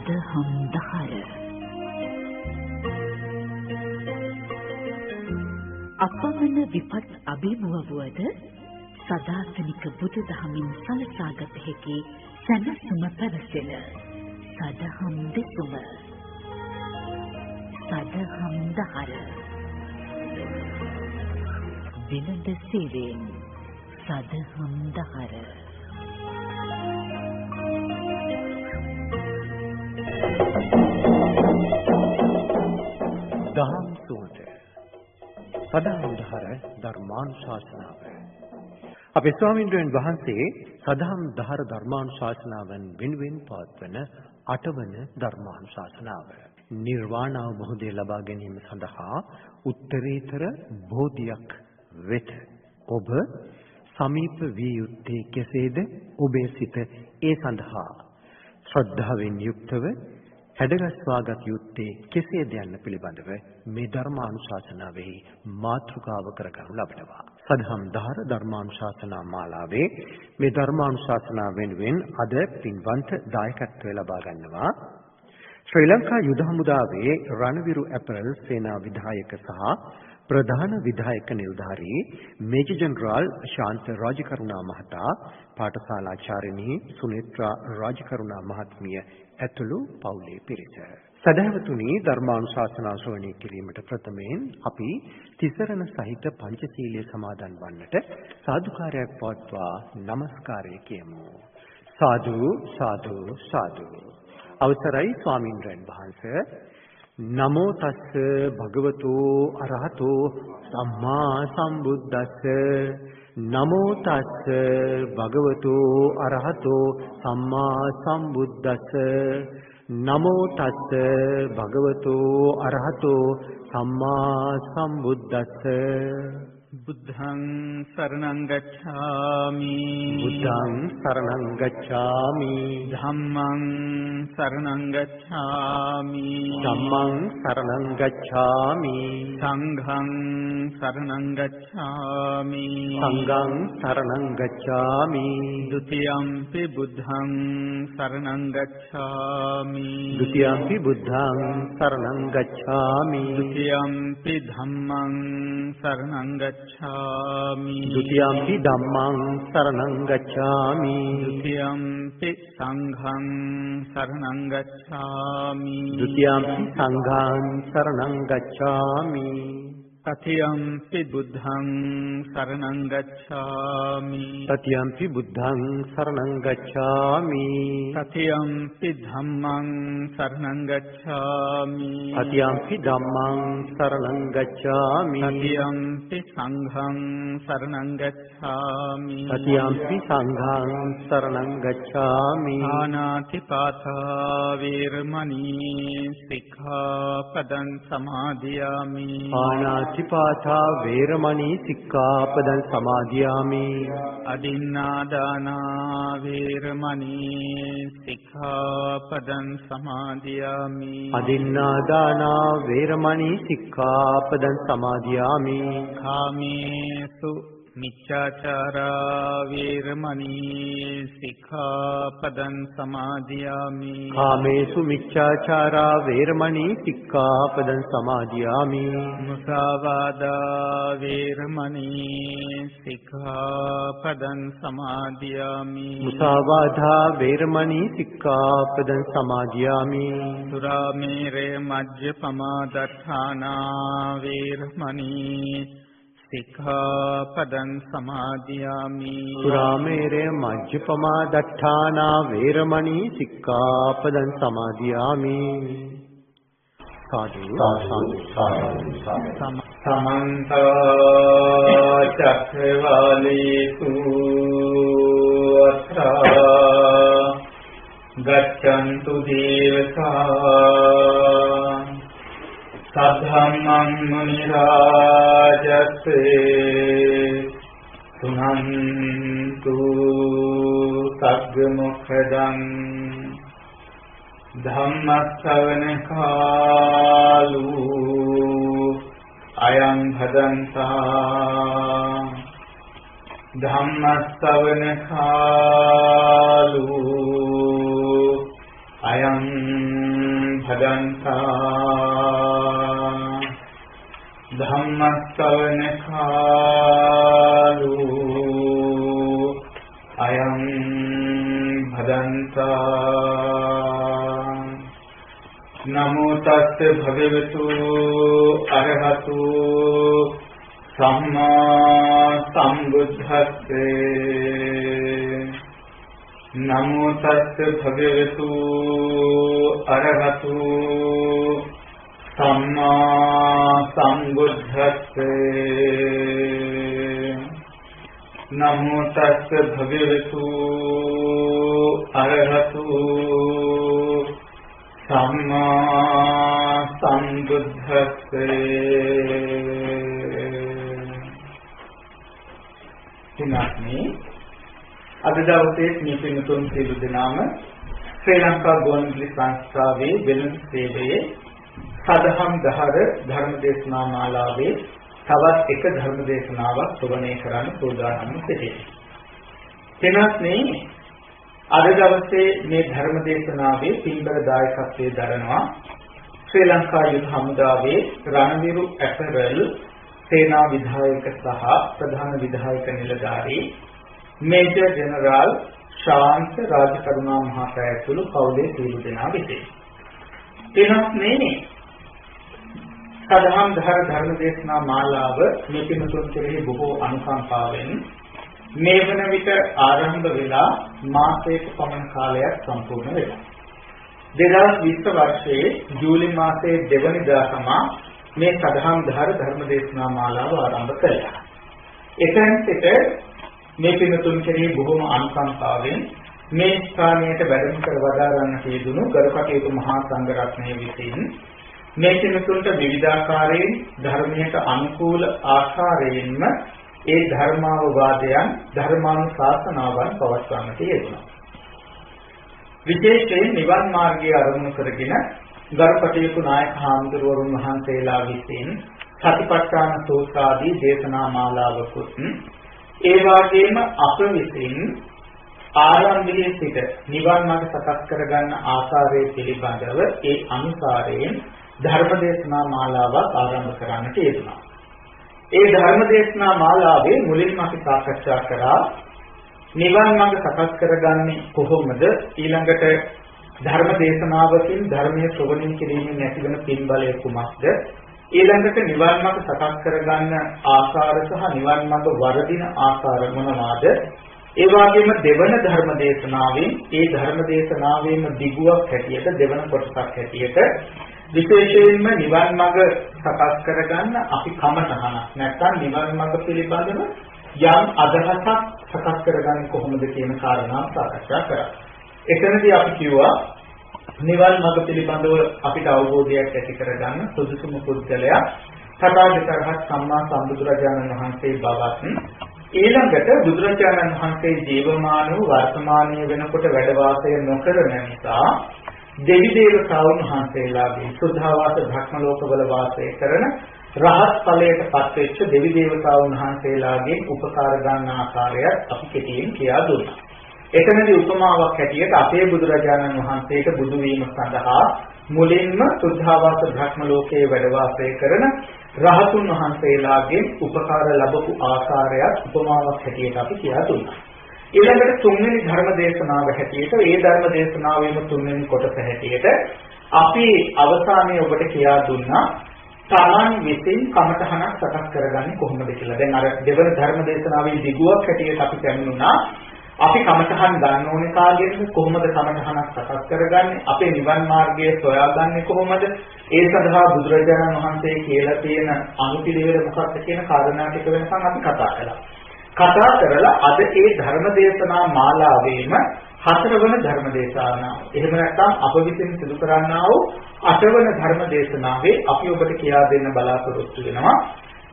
සදහම් දහර අපමණ විපත් අභිමුවවද සදාතනික බුදු දහමින් සලසාගත හැකි සැනසුම පැවසෙන සදහම් දෙසුම සදහම් දහර විනද සේවයෙන් සදහම් දහර දහම් සූත්‍ර සදහම් දහර ධර්මානුශාසනාව. අපේ ස්වාමීන් වහන්සේ සදහම් දහර ධර්මානුශාසනාවන් වෙනුවෙන් පවත්වන 8 වන ධර්මානුශාසනාව. නිර්වාණ අවබෝධය ලබා ගැනීම සඳහා උත්තරීතර බෝධියක් වෙත ඔබ සමීප විය යුත්තේ කෙසේද? ඔබේ සිත ඒ සඳහා ශ්‍රද්ධාවෙන් යුක්තව හැඩගස්වාගත යුත්තේ කෙසේද යන්න පිළිබඳව මේ ධර්මානුශාසනාවෙහි මාතෘකාව කරගනු ලබනවා. සදහම් දහර ධර්මානුශාසනා මාලාවේ මේ ධර්මානුශාසනාව වෙනුවෙන් අද පින්වන්ත දායකත්වය ලබා ගන්නවා ශ්‍රී ලංකා යුද හමුදාවේ රණවිරු ඇපරල් සේනා විධායක සහ ප්‍රධාන විධායක නිලධාරී මේජර් ජෙනරාල් ශාන්ත රාජකරුණා මහතා, පාඨශාලාචාර්යනී සුනේත්‍රා රාජකරුණා මහත්මිය ඇතුළු පවුලේ පිරිස. සදහවතුනි, ධර්මානුශාසනා ශ්‍රවණය කිරීමට ප්‍රථමයෙන් අපි තිසරණ සහිත පංචශීලයේ සමාදන් වන්නට සාදුකාරයක් පවත්වා නමස්කාරය කියමු. සාදු සාදු සාදු. අවසරයි ස්වාමීන්ද්‍රයන් වහන්සේ. නමෝ තස්ස භගවතු අරහතෝ සම්මා සම්බුද්දස්ස. නමෝ තස්ස භගවතු අරහතෝ සම්මා සම්බුද්දස්ස. නමෝ තස්ස භගවතු අරහතෝ සම්මා සම්බුද්දස්ස. බුද්ධං සරණං ගච්ඡාමි. බුද්ධං සරණං ගච්ඡාමි. ධම්මං සරණං ගච්ඡාමි. ධම්මං සරණං ගච්ඡාමි. සංඝං සරණං ගච්ඡාමි. සංඝං සරණං ගච්ඡාමි. ဒ ුතියම්පි බුද්ධං සරණං ගච්ඡාමි. ဒ ුතියම්පි බුද්ධං සරණං ගච්ඡාමි. ဒ ුතියම්පි ධම්මං සරණං ගච්ඡාමි. ဒ ුතියම්පි ධම්මං සරණං ගච්ඡාමි. ဒ ුතියම්පි සංඝං සරණං ගච්ඡාමි. ဒ ුතියම්පි සංඝං සරණං ගච්ඡාමි. තතියම්පි බුද්ධං සරණං ගච්ඡාමි. තතියම්පි බුද්ධං සරණං ගච්ඡාමි. තතියම්පි ධම්මං සරණං ගච්ඡාමි. තතියම්පි ධම්මං සරණං ගච්ඡාමි. තතියම්පි සංඝං සරණං ගච්ඡාමි. තතියම්පි සංඝං සරණං ගච්ඡාමි. ආනාති පාතා වේරමණී සික්ඛාපදං සමාදියාමි. ආනාතිපාතා වේරමණී සික්ඛාපදං සමාදියාමි. අදින්නාදානා වේරමණී සික්ඛාපදං සමාදියාමි. අදින්නාදානා වේරමණී සික්ඛාපදං සමාදියාමි. කාමේසු මිච්ඡාචාරා වේරමණී සික්ඛාපදං සමාදියාමි. කාමේසු මිච්ඡාචාරා වේරමණී සික්ඛාපදං සමාදියාමි. මුසාවාදා වේරමණී සික්ඛාපදං සමාදියාමි. මුසාවාදා වේරමණී සික්ඛාපදං සමාදියාමි. සුරාමේරය මජ්ජපමා දත්තානා වේරමණී සික්ඛාපදං සමාදියාමි. සුරාමේරය මජ්ජපමා දත්තානා වේරමණී සික්ඛාපදං සමාදියාමි. සාදු සාදු සාදු. සමන්ත චක්ඛවාලේසු අත්‍රා ගච්ඡන්තු දේවතා සද්ධම්මං මුනි රාජස්සේ සුනන්තු සග්ග මොක්ඛදං ධම්ම ශ්‍රවණ කාලෝ අයං භදන්තා. ධම්ම ශ්‍රවණ කාලෝ අයං භදන්තා ධම්මස්සවන කාලෝ අයං භදන්තා නමෝ තස්ස භගවතු අරහතු සම්මා සම්බුද්දස්සේ නමෝ තස්ස භගවතු අරහතු සම්මා සම්බුද්දස්සේ නමෝ තස්ස භගවතු අරහතු සම්මා සම්බුද්දස්සේ. එනස්නේ අද දවසේ මේ පින්තුන් සියලු දෙනාම ශ්‍රී ලංකා ගුවන්විදුලි සංස්ථාවේ වෙළඳ සේවයේ සදහම් දහර ධර්ම දේශනා මාලාවේ තවත් එක ධර්ම දේශනාවක් ශ්‍රවණය කරන්න සූදානම් සිටිනවා. එනස්නේ අද දවසේ මේ ධර්ම දේශනාවේ පින්බර දායකත්වයේ දරනවා ශ්‍රී ලංකා යුද හමුදාවේ රණවිරු ඇපරල් සේනා විධායක සහ ප්‍රධාන විධායක නිලධාරී මේජර් ජෙනරාල් ශාන්ත රාජකරුණා මහතා ඇතුළු පවුලේ සියලු දෙනා විසින්. එනස්නේ සදහම් ධර්ම දේශනා මාලාව මේ පින්තුන් කෙරෙහි බොහෝ අනුකම්පාවෙන් මේ වන විට ආරම්භ වෙලා මාසයක පමණ කාලයක් සම්පූර්ණ වෙනවා. 2020 වර්ෂයේ ජූලි මාසයේ දෙවනිදා තමයි මේ සදහම් ධර්ම දේශනා මාලාව ආරම්භ කළා. එතෙන් සිට මේ පින්තුන් කෙරෙහි බොහෝම අනුකම්පාවෙන් මේ ස්ථානයට වැඩම කර වදාරන්නට යෙදුණු ගරුකටයුතු මහා සංඝ රත්නය විසින් මේ පින්තුන්ට විවිධාකාරයෙන් ධර්මයට අනුකූල ආකාරයෙන්ම ඒ ධර්මාවවාදයන් ධර්මානුශාසනාවන් පවත්වන්නට යෙදුණා. විශේෂයෙන් නිවන් මාර්ගයේ අරමුණු කරගෙන ගරුකටයුතු නායක හාමුදුරුවරුන් වහන්සේලා විසින් සතිපට්ඨාන සූත්‍ර ආදී දේශනා මාලාවකුත් ඒ වගේම අප විසින් ආරම්භයේ සිට නිවන් මාර්ග සකස් කරගන්න ආකාරය පිළිබඳව ඒ අනුසාරයෙන් ධර්ම දේශනා මාලාවක් ආරම්භ කරන්නට යෙදුණා. ඒ ධර්ම දේශනා මාලාවේ මුලින්ම අපි සාකච්ඡා කරා නිවන් මාර්ග සකස් කරගන්නේ කොහොමද, ඊළඟට ධර්ම දේශනාවකින් ධර්මයේ ශ්‍රවණය කිරීමෙන් ඇතිවන පින්බලය කුමක්ද, ඊළඟට නිවන් මාර්ග සකස් කරගන්න ආකාර සහ නිවන් මාර්ග වර්ධින ආකාර මොනවාද, ඒ වගේම දෙවන ධර්ම දේශනාවෙන් ඒ ධර්ම දේශනාවේම දිගුවක් හැටියට දෙවන කොටසක් හැටියට විශේෂයෙන්ම නිවන් මඟ සකස් කරගන්න අපි කමතහන නැත්නම් නිවන් මඟ පිළිබඳව යම් අදහසක් සකස් කරගන්නේ කොහොමද කියන කාරණා සාකච්ඡා කරා. එතනදී අපි කිව්වා නිවන් මඟ පිළිබඳව අපිට අවබෝධයක් ඇති කරගන්න සුදුසුම පුද්ගලයා තථාගතයන් සම්මා සම්බුදුරජාණන් වහන්සේ බවත් ඊළඟට බුදුරජාණන් වහන්සේ ජීවමානව වර්තමානීය වෙනකොට වැඩ වාසය නොකරන නිසා දෙවි දේවතාවුන් වහන්සේලාගේ සුද්ධාවාස භ්‍රම ලෝකවල වාසය කරන රහත් ඵලයට පත්වෙච්ච දෙවි දේවතාවුන් වහන්සේලාගේ උපකාර ගන්න ආකාරයත් අපි කෙටියෙන් කියා දුන්නා. එතනදී උපමාවක් හැටියට අපේ බුදුරජාණන් වහන්සේට බුදු වීම සඳහා මුලින්ම සුද්ධාවාස භ්‍රම ලෝකයේ වැඩ වාසය කරන රහතුන් වහන්සේලාගේ උපකාර ලැබපු ආකාරයත් උපමාවක් හැටියට අපි කියා දුන්නා. ඊළඟට තුන්වෙනි ධර්ම දේශනාව හැටියට ඒ ධර්ම දේශනාවේම තුන්වෙනි කොටස හැටියට අපි අවසානයේ ඔබට කියා දුන්නා තමන් විසින් කමඨහනක් සකස් කරගන්නේ කොහොමද කියලා. දැන් අර දෙවන ධර්ම දේශනාවේ දිගුවක් හැටියට අපි පැමිණුණා. අපි කමඨහන් ගන්න ඕනේ කාගෙන්ද, කොහොමද කමඨහනක් සකස් කරගන්නේ, අපේ නිවන් මාර්ගය සොයාගන්නේ කොහොමද, ඒ සඳහා බුදුරජාණන් වහන්සේ කියලා තියෙන අනුපිළිවෙල මොකක්ද කියන කාරණා ටික වෙනකන් අපි කතා කළා. කතා කරලා අද ඒ ධර්ම දේශනා මාලාවේම හතරවන ධර්ම දේශනාව. එහෙම නැත්නම් අප විසින් සිදු කරන්නා වූ අටවන ධර්ම දේශනාවේ අපි ඔබට කියා දෙන්න බලාපොරොත්තු වෙනවා.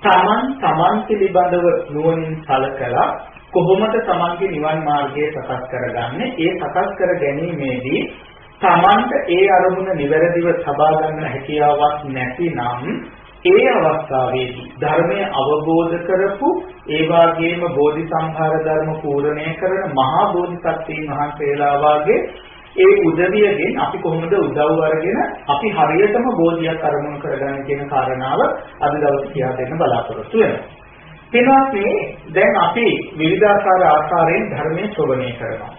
තමන් පිළිබඳව නුවණින් සලකලා කොහොමද තමන්ගේ නිවන් මාර්ගය සකස් කරගන්නේ? ඒ සකස් කර ගැනීමේදී තමන්ට ඒ අරමුණ නිවැරදිව සබා ගන්න හැකියාවක් නැතිනම් ඒ අවස්ථාවේදී ධර්මය අවබෝධ කරපු ඒ වගේම බෝධි සම්භාර ධර්ම පූර්ණණය කරන මහා බෝධිසත්වයන් වහන්සේලා වාගේ ඒ උදවියගෙන් අපි කොහොමද උදව් අරගෙන අපි හරියටම බෝධියක් අරමුණු කරගන්න කියන කාරණාව අද දවසේ කියා දෙන්න බලාපොරොත්තු වෙනවා. එතනදී දැන් අපි විවිධාකාර ආකාරයෙන් ධර්මයේ ශ්‍රවණය කරනවා.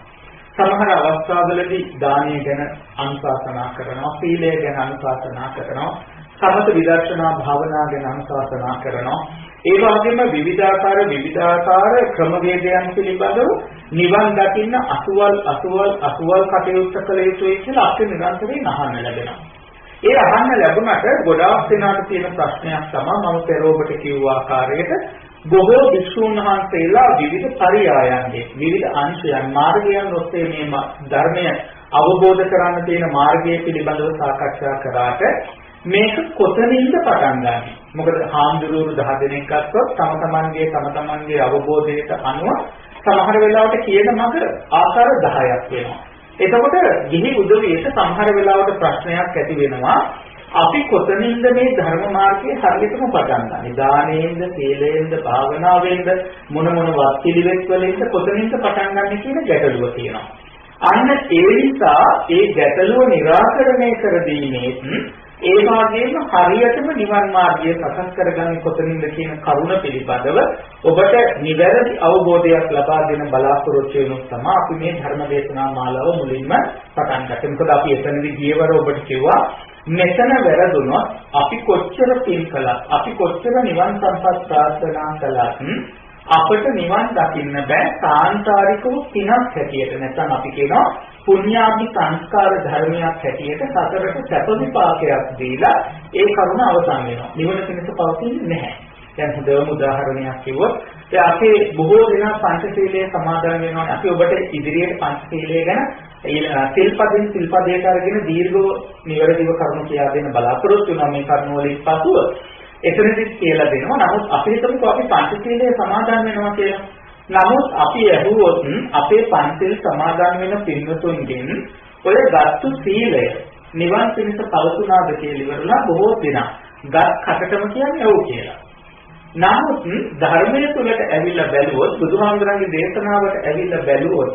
සමහර අවස්ථාවලදී දානීය ගැන අනුශාසනා කරනවා, සීලය ගැන අනුශාසනා කරනවා, සමත විදර්ශනා භාවනා ගැන අනුශාසනා කරනවා. ඒ වගේම විවිධාකාර ක්‍රමවේදයන් පිළිබඳව නිවන් දකින්න අසුවල් කටයුතු කළ යුතුයි කියලා අපි නිරන්තරයෙන් අහන්න ලැබෙනවා. ඒ අහන්න ලැබුණට ගොඩාක් දෙනාට තියෙන ප්‍රශ්නයක් තමයි මම පෙර ඔබට කිව්ව ආකාරයට බොහෝ භික්ෂුන් වහන්සේලා විවිධ පරියායන්ගේ විවිධ අංශයන් මාර්ගයන් ඔස්සේ මේ ධර්මය අවබෝධ කරගන්න තියෙන මාර්ගය පිළිබඳව සාකච්ඡා කරාට මේක කොතනින්ද පටන් ගන්නෙ? මොකද හාමුදුරුවෝ 10 දෙනෙක් ගත්තොත් තම තමන්ගේ අවබෝධයට අනුව සමහර වෙලාවට කියන මඟ ආකාර 10ක් වෙනවා. එතකොට ගිහි උදවියට සමහර වෙලාවට ප්‍රශ්නයක් ඇති වෙනවා. අපි කොතනින්ද මේ ධර්ම මාර්ගයේ හරියටම පටන් ගන්නෙ? දානයෙන්ද, සීලයෙන්ද, භාවනාවෙන්ද, මොන වත් පිළිවෙත් වලින්ද කොතනින්ද පටන් ගන්නෙ කියන ගැටලුව තියෙනවා. අන්න ඒ නිසා ඒ ගැටලුව निराකරණය කර දීමේ ඒ වගේම හරියටම නිවන් මාර්ගය සකස් කරගන්නේ කොතනින්ද කියන කරුණ පිළිබඳව ඔබට නිවැරදි අවබෝධයක් ලබා දෙන බලාපොරොත්තු වෙනු තමයි අපි මේ ධර්ම දේශනා මාලාව මුලින්ම පටන් ගත්තේ. මොකද අපි එතනදී ගියවර ඔබට කිව්වා මෙතන වැරදුනොත් අපි කොච්චර පින් කළත් අපි කොච්චර නිවන් සම්පත් ප්‍රාර්ථනා කළත් අපට නිවන් දකින්න බෑ සාංසාරිකව පිනක් හැටියට. නැත්නම් අපි කියනවා පුණ්‍යාභි සංස්කාර ධර්මයක් හැටියට සතරට සැප විපාකයක් දීලා ඒ කරුණ අවසන් වෙනවා. නිවන පිණිස පවතින්නේ නැහැ. දැන් හොඳම උදාහරණයක් කිව්වොත් දැන් අපේ බොහෝ දෙනා පංචශීලයේ සමාදන් වෙනවා. අපි ඔබට ඉදිරියට පංචශීලය ගැන සිල්පදයට අරගෙන දීර්ඝව නිවැරදිව කරුණු කියා දෙන්න බලාපොරොත්තු වෙනවා. මේ කරුණ වලින් පසුව එතනදිත් කියලා දෙනවා. නමුත් අපි හිතමුකෝ අපි පංචශීලයේ සමාදන් වෙනවා කියලා. නමුත් අපි ඇහුවොත් අපේ පංචශීල සමාදන් වෙන පින්වතුන්ගෙන් ඔය ගත්තු සීලය නිවන් පිණිස පවතුනාද කියලා ඉවරලා බොහෝ දෙනා ගත් කටටම කියන්නේ ඔව් කියලා. නමුත් ධර්මයේ තුලට ඇවිල්ලා බැලුවොත් බුදුහාමුදුරන්ගේ දේශනාවට ඇවිල්ලා බැලුවොත්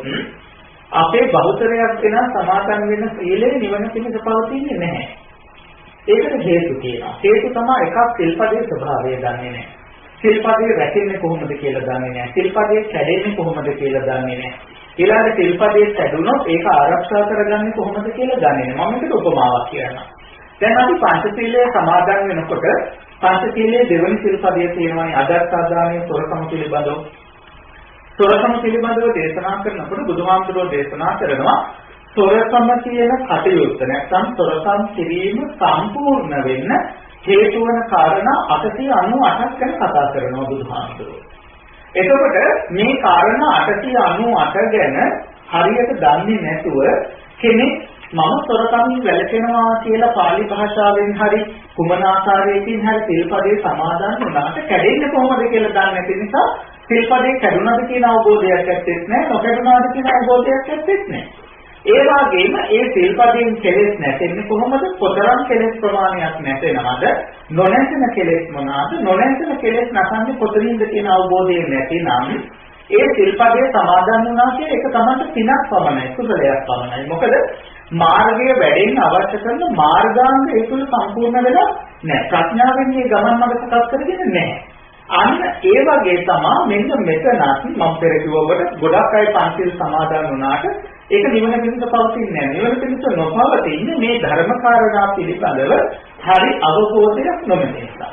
අපේ බහුතරයක් දෙනා සමාදන් වෙන සීලය නිවන පිණිස පවතින්නේ නැහැ. ඒකට හේතු තියෙනවා. හේතු තමයි එකක් සිල්පදේ ස්වභාවය දන්නේ නැහැ. සිල්පදේ රැකෙන්නේ කොහොමද කියලා දන්නේ නැහැ. සිල්පදේ කැඩෙන්නේ කොහොමද කියලා දන්නේ නැහැ. ඊළඟ සිල්පදේ කැඩුනොත් ඒක ආරක්ෂා කරගන්නේ කොහොමද කියලා දන්නේ නැහැ. මම මේකට උපමාවක් කියන්නම්. දැන් අපි පංචශීලයේ සමාදන් වෙනකොට පංචශීලයේ දෙවෙනි සිල්පදයේ තියෙනවානේ අදත්තාදානයේ සොරකම පිළිබඳව. සොරකම පිළිබඳව දේශනා කරනකොට බුදුහාමුදුරුවෝ දේශනා කරනවා සොරකම කියන කටයුත්ත නැත්නම් සොරකම් කිරීම සම්පූර්ණ වෙන්න හේතු වන කාරණා 898ක් ගැන කතා කරනවා බුදුහාමුදුරුවෝ. එතකොට මේ කාරණා 898 ගැන හරියට දන්නේ නැතුව කෙනෙක් මම සොරකමින් වැළකෙනවා කියලා පාලි භාෂාවෙන් හරි කුමන ආකාරයකින් හරි සිල්පදේ සමාදන් වුණාට කැඩෙන්නේ කොහොමද කියලා දන්නේ නැති නිසා සිල්පදේ කැඩුනද කියන අවබෝධයක් ඇත්තෙත් නැහැ, නොකැඩුනාද කියන අවබෝධයක් ඇත්තෙත් නැහැ. ඒ වගේම ඒ සිල්පදයෙන් කෙලෙස් නැතෙන්නේ කොහොමද? කොතරම් කෙලෙස් ප්‍රමාණයක් නැතෙනවද? නොනැසෙන කෙලෙස් මොනවාද? නොනැසෙන කෙලෙස් නැසන්නේ කොතනින්ද කියන අවබෝධය නැතිනම් ඒ සිල්පදයේ සමාදන් වුණා කියන එක තමයි පිනක් පමණයි, කුසලයක් පමණයි. මොකද මාර්ගය වැඩෙන්න අවශ්‍ය කරන මාර්ගාංග ඒ තුල සම්පූර්ණ වෙලා නැහැ. ප්‍රඥාවෙන් මේ ගමන් මඟ සකස් කරගෙන නැහැ. අන්න ඒ වගේ තමයි මෙන්න මෙතනත් මම පෙර කිව්වට ගොඩක් අය පන්සිල් සමාදන් වුණාට ඒක නිවන පිණිස පවතින්නේ නැහැ. නිවන පිණිස නොපවතින්නේ මේ ධර්මකාරණා පිළිබඳව හරි අවබෝධයක් නොමැති නිසා.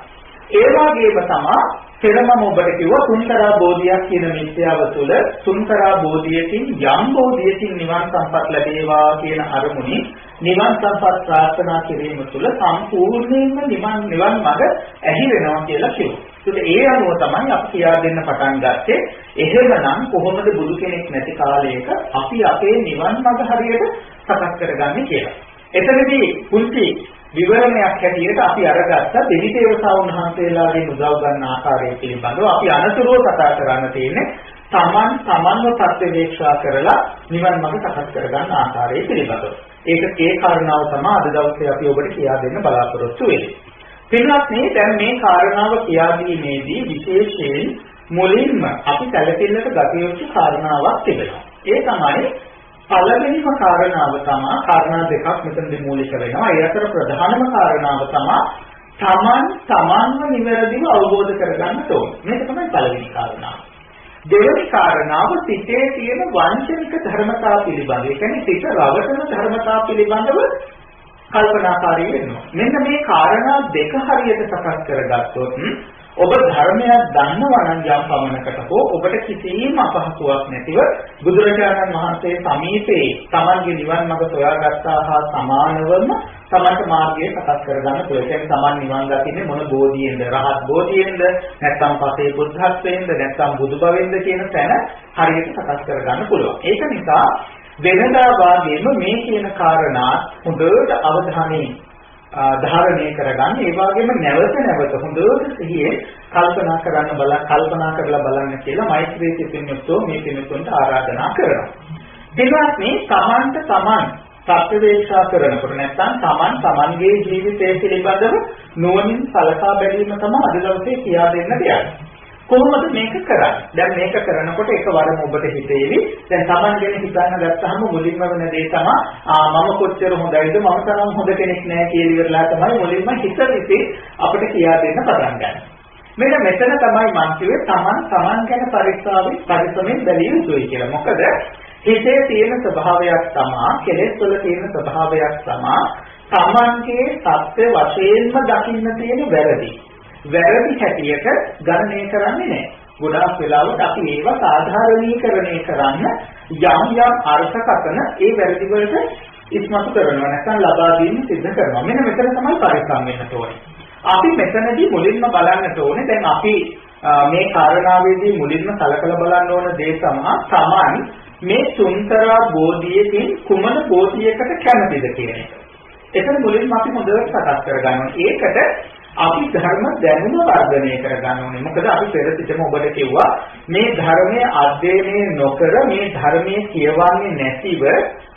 ඒ වගේම තමයි පෙරම ඔබට කිව්වා තුන්තරා බෝධියක් කියන මිත්‍යාව තුළ තුන්තරා බෝධියකින් යම් බෝධියකින් නිවන් සම්පත් ලැබේවා කියන අරමුණින් නිවන් සම්පත් ප්‍රාර්ථනා කිරීම තුළ සම්පූර්ණයෙන්ම නිවන් මඟ ඇහි වෙනවා කියලා කිව්වා. ඒත් ඒ අනුව තමයි අපි කියා දෙන්න පටන් ගත්තේ. එහෙමනම් කොහොමද බුදු කෙනෙක් නැති කාලයක අපි අපේ නිවන් මඟ හරියට සකස් කරගන්නේ කියලා. එතනදී පුංචි විවරණයක් හැටියට අපි අරගත්ත දෙවි දේවතාවුන් වහන්සේලාගේ උදව් ගන්න ආකාරය පිළිබඳව අපි අනතුරුව කතා කරන්න තියෙන්නේ තමන්ව ප්‍රත්‍යවේක්ෂා කරලා නිවන් මඟ සකස් කරගන්න ආකාරය පිළිබඳව. ඒ කාරණාව තමයි අද දවසේ අපි ඔබට කියා දෙන්න බලාපොරොත්තු වෙන්නේ. පින්වත්නි, දැන් මේ කාරණාව කියා දීමේදී විශේෂයෙන් මුලින්ම අපි සැලකිල්ලට ගත යුතු කාරණාවක් තිබෙනවා. ඒ තමයි පළවෙනිම කාරණාව තමයි කාරණා දෙකක් මෙතනදී මූලික වෙනවා. ඒ අතර ප්‍රධානම කාරණාව තමයි තමන්ව නිවැරදිව අවබෝධ කරගන්න ඕනේ. මේක තමයි පළවෙනි කාරණාව. දෙවෙනි කාරණාව සිතේ තියෙන වංචනික ධර්මතා පිළිබඳව. ඒ කියන්නේ සිත රවටන ධර්මතා පිළිබඳව කල්පනාකාරී වෙනවා. මෙන්න මේ කාරණා දෙක හරියට සකස් කරගත්තොත් ඔබ ධර්මයක් දන්නවා නම් යම් පමණකට හෝ ඔබට කිසිම අපහසුාවක් නැතිව බුදුරජාණන් වහන්සේ සමීපේ තමන්ගේ නිවන් මඟ සොයාගත්තා හා සමානවම තමන්ට මාර්ගය සකස් කරගන්න පුළුවන්. ඒ තමන් නිවන් දකින්නේ මොන බෝධියෙන්ද? රහත් බෝධියෙන්ද? නැත්නම් පසේ බුද්ධත්වයෙන්ද? නැත්නම් බුදු බවෙන්ද කියන තැන හරියට සකස් කරගන්න පුළුවන්. ඒක නිසා වෙනදා වාගේම මේ කියන කාරණා හොඳට අවධානයෙන් ධාරණය කරගන්න. ඒ වගේම නැවත හොඳට සිහියෙන් කල්පනා කරලා බලන්න කියලා මෛත්‍රී සිතින්යුක්තව මේ පින්තුන්ට ආරාධනා කරනවා. දෙවත් මේ තමන් සත්‍යවේක්ෂා කරනකොට නැත්නම් තමන්ගේ ජීවිතය පිළිබඳව නුවණින් සලකා බැලීම තමයි අද දවසේ කියා දෙන්න දෙයක්. කොහොමද මේක කරන්නේ? දැන් මේක කරනකොට එකවරම ඔබට හිතේවි. දැන් තමන් ගැන හිතන්න ගත්තාම මුලින්ම වෙන දේ තමයි මම කොච්චර හොඳයිද මම තරම් හොඳ කෙනෙක් නෑ කියලා ඉවරලා තමයි මුලින්ම හිත විසින් අපිට කියා දෙන්න පටන් ගන්න. මෙන්න මෙතන තමයි මම කිව්වේ තමන් ගැන පරිස්සමෙන් බැලිය යුතුයි කියලා. මොකද හිතේ තියෙන ස්වභාවයක් තමයි කෙලෙස් වල තියෙන ස්වභාවයක් තමයි තමන්ගේ සත්‍ය වශයෙන්ම දකින්න තියෙන වැරදි හැටියට ගණනය කරන්නේ නැහැ. ගොඩාක් වෙලාවට අපි ඒවා සාධාරණීකරණය කරන්න යම් අර්ථකථන ඒ වැරදි වලට ඉස්මතු කරනවා නැත්නම් ලබා දීම සිද්ධ කරනවා. මෙන්න මෙතන තමයි පරිස්සම් වෙන්න ඕනේ. අපි මෙතනදී මුලින්ම බලන්නට ඕනේ දැන් අපි මේ කාරණාවේදී මුලින්ම සලකලා බලන්න ඕන දේ තමයි මේ තුන්තරා බෝධියකින් කුමන බෝධියකට කැමතිද කියන එක. එතන මුලින්ම අපි හොඳට සකස් කරගන්නවා. ඒකට අපි ධර්ම දැනුම වර්ධනය කරගන්න ඕනේ. මොකද අපි පෙර සිටම ඔබට කිව්වා මේ ධර්මයේ අධ්‍යයනය නොකර මේ ධර්මයේ කියවන්නේ නැතිව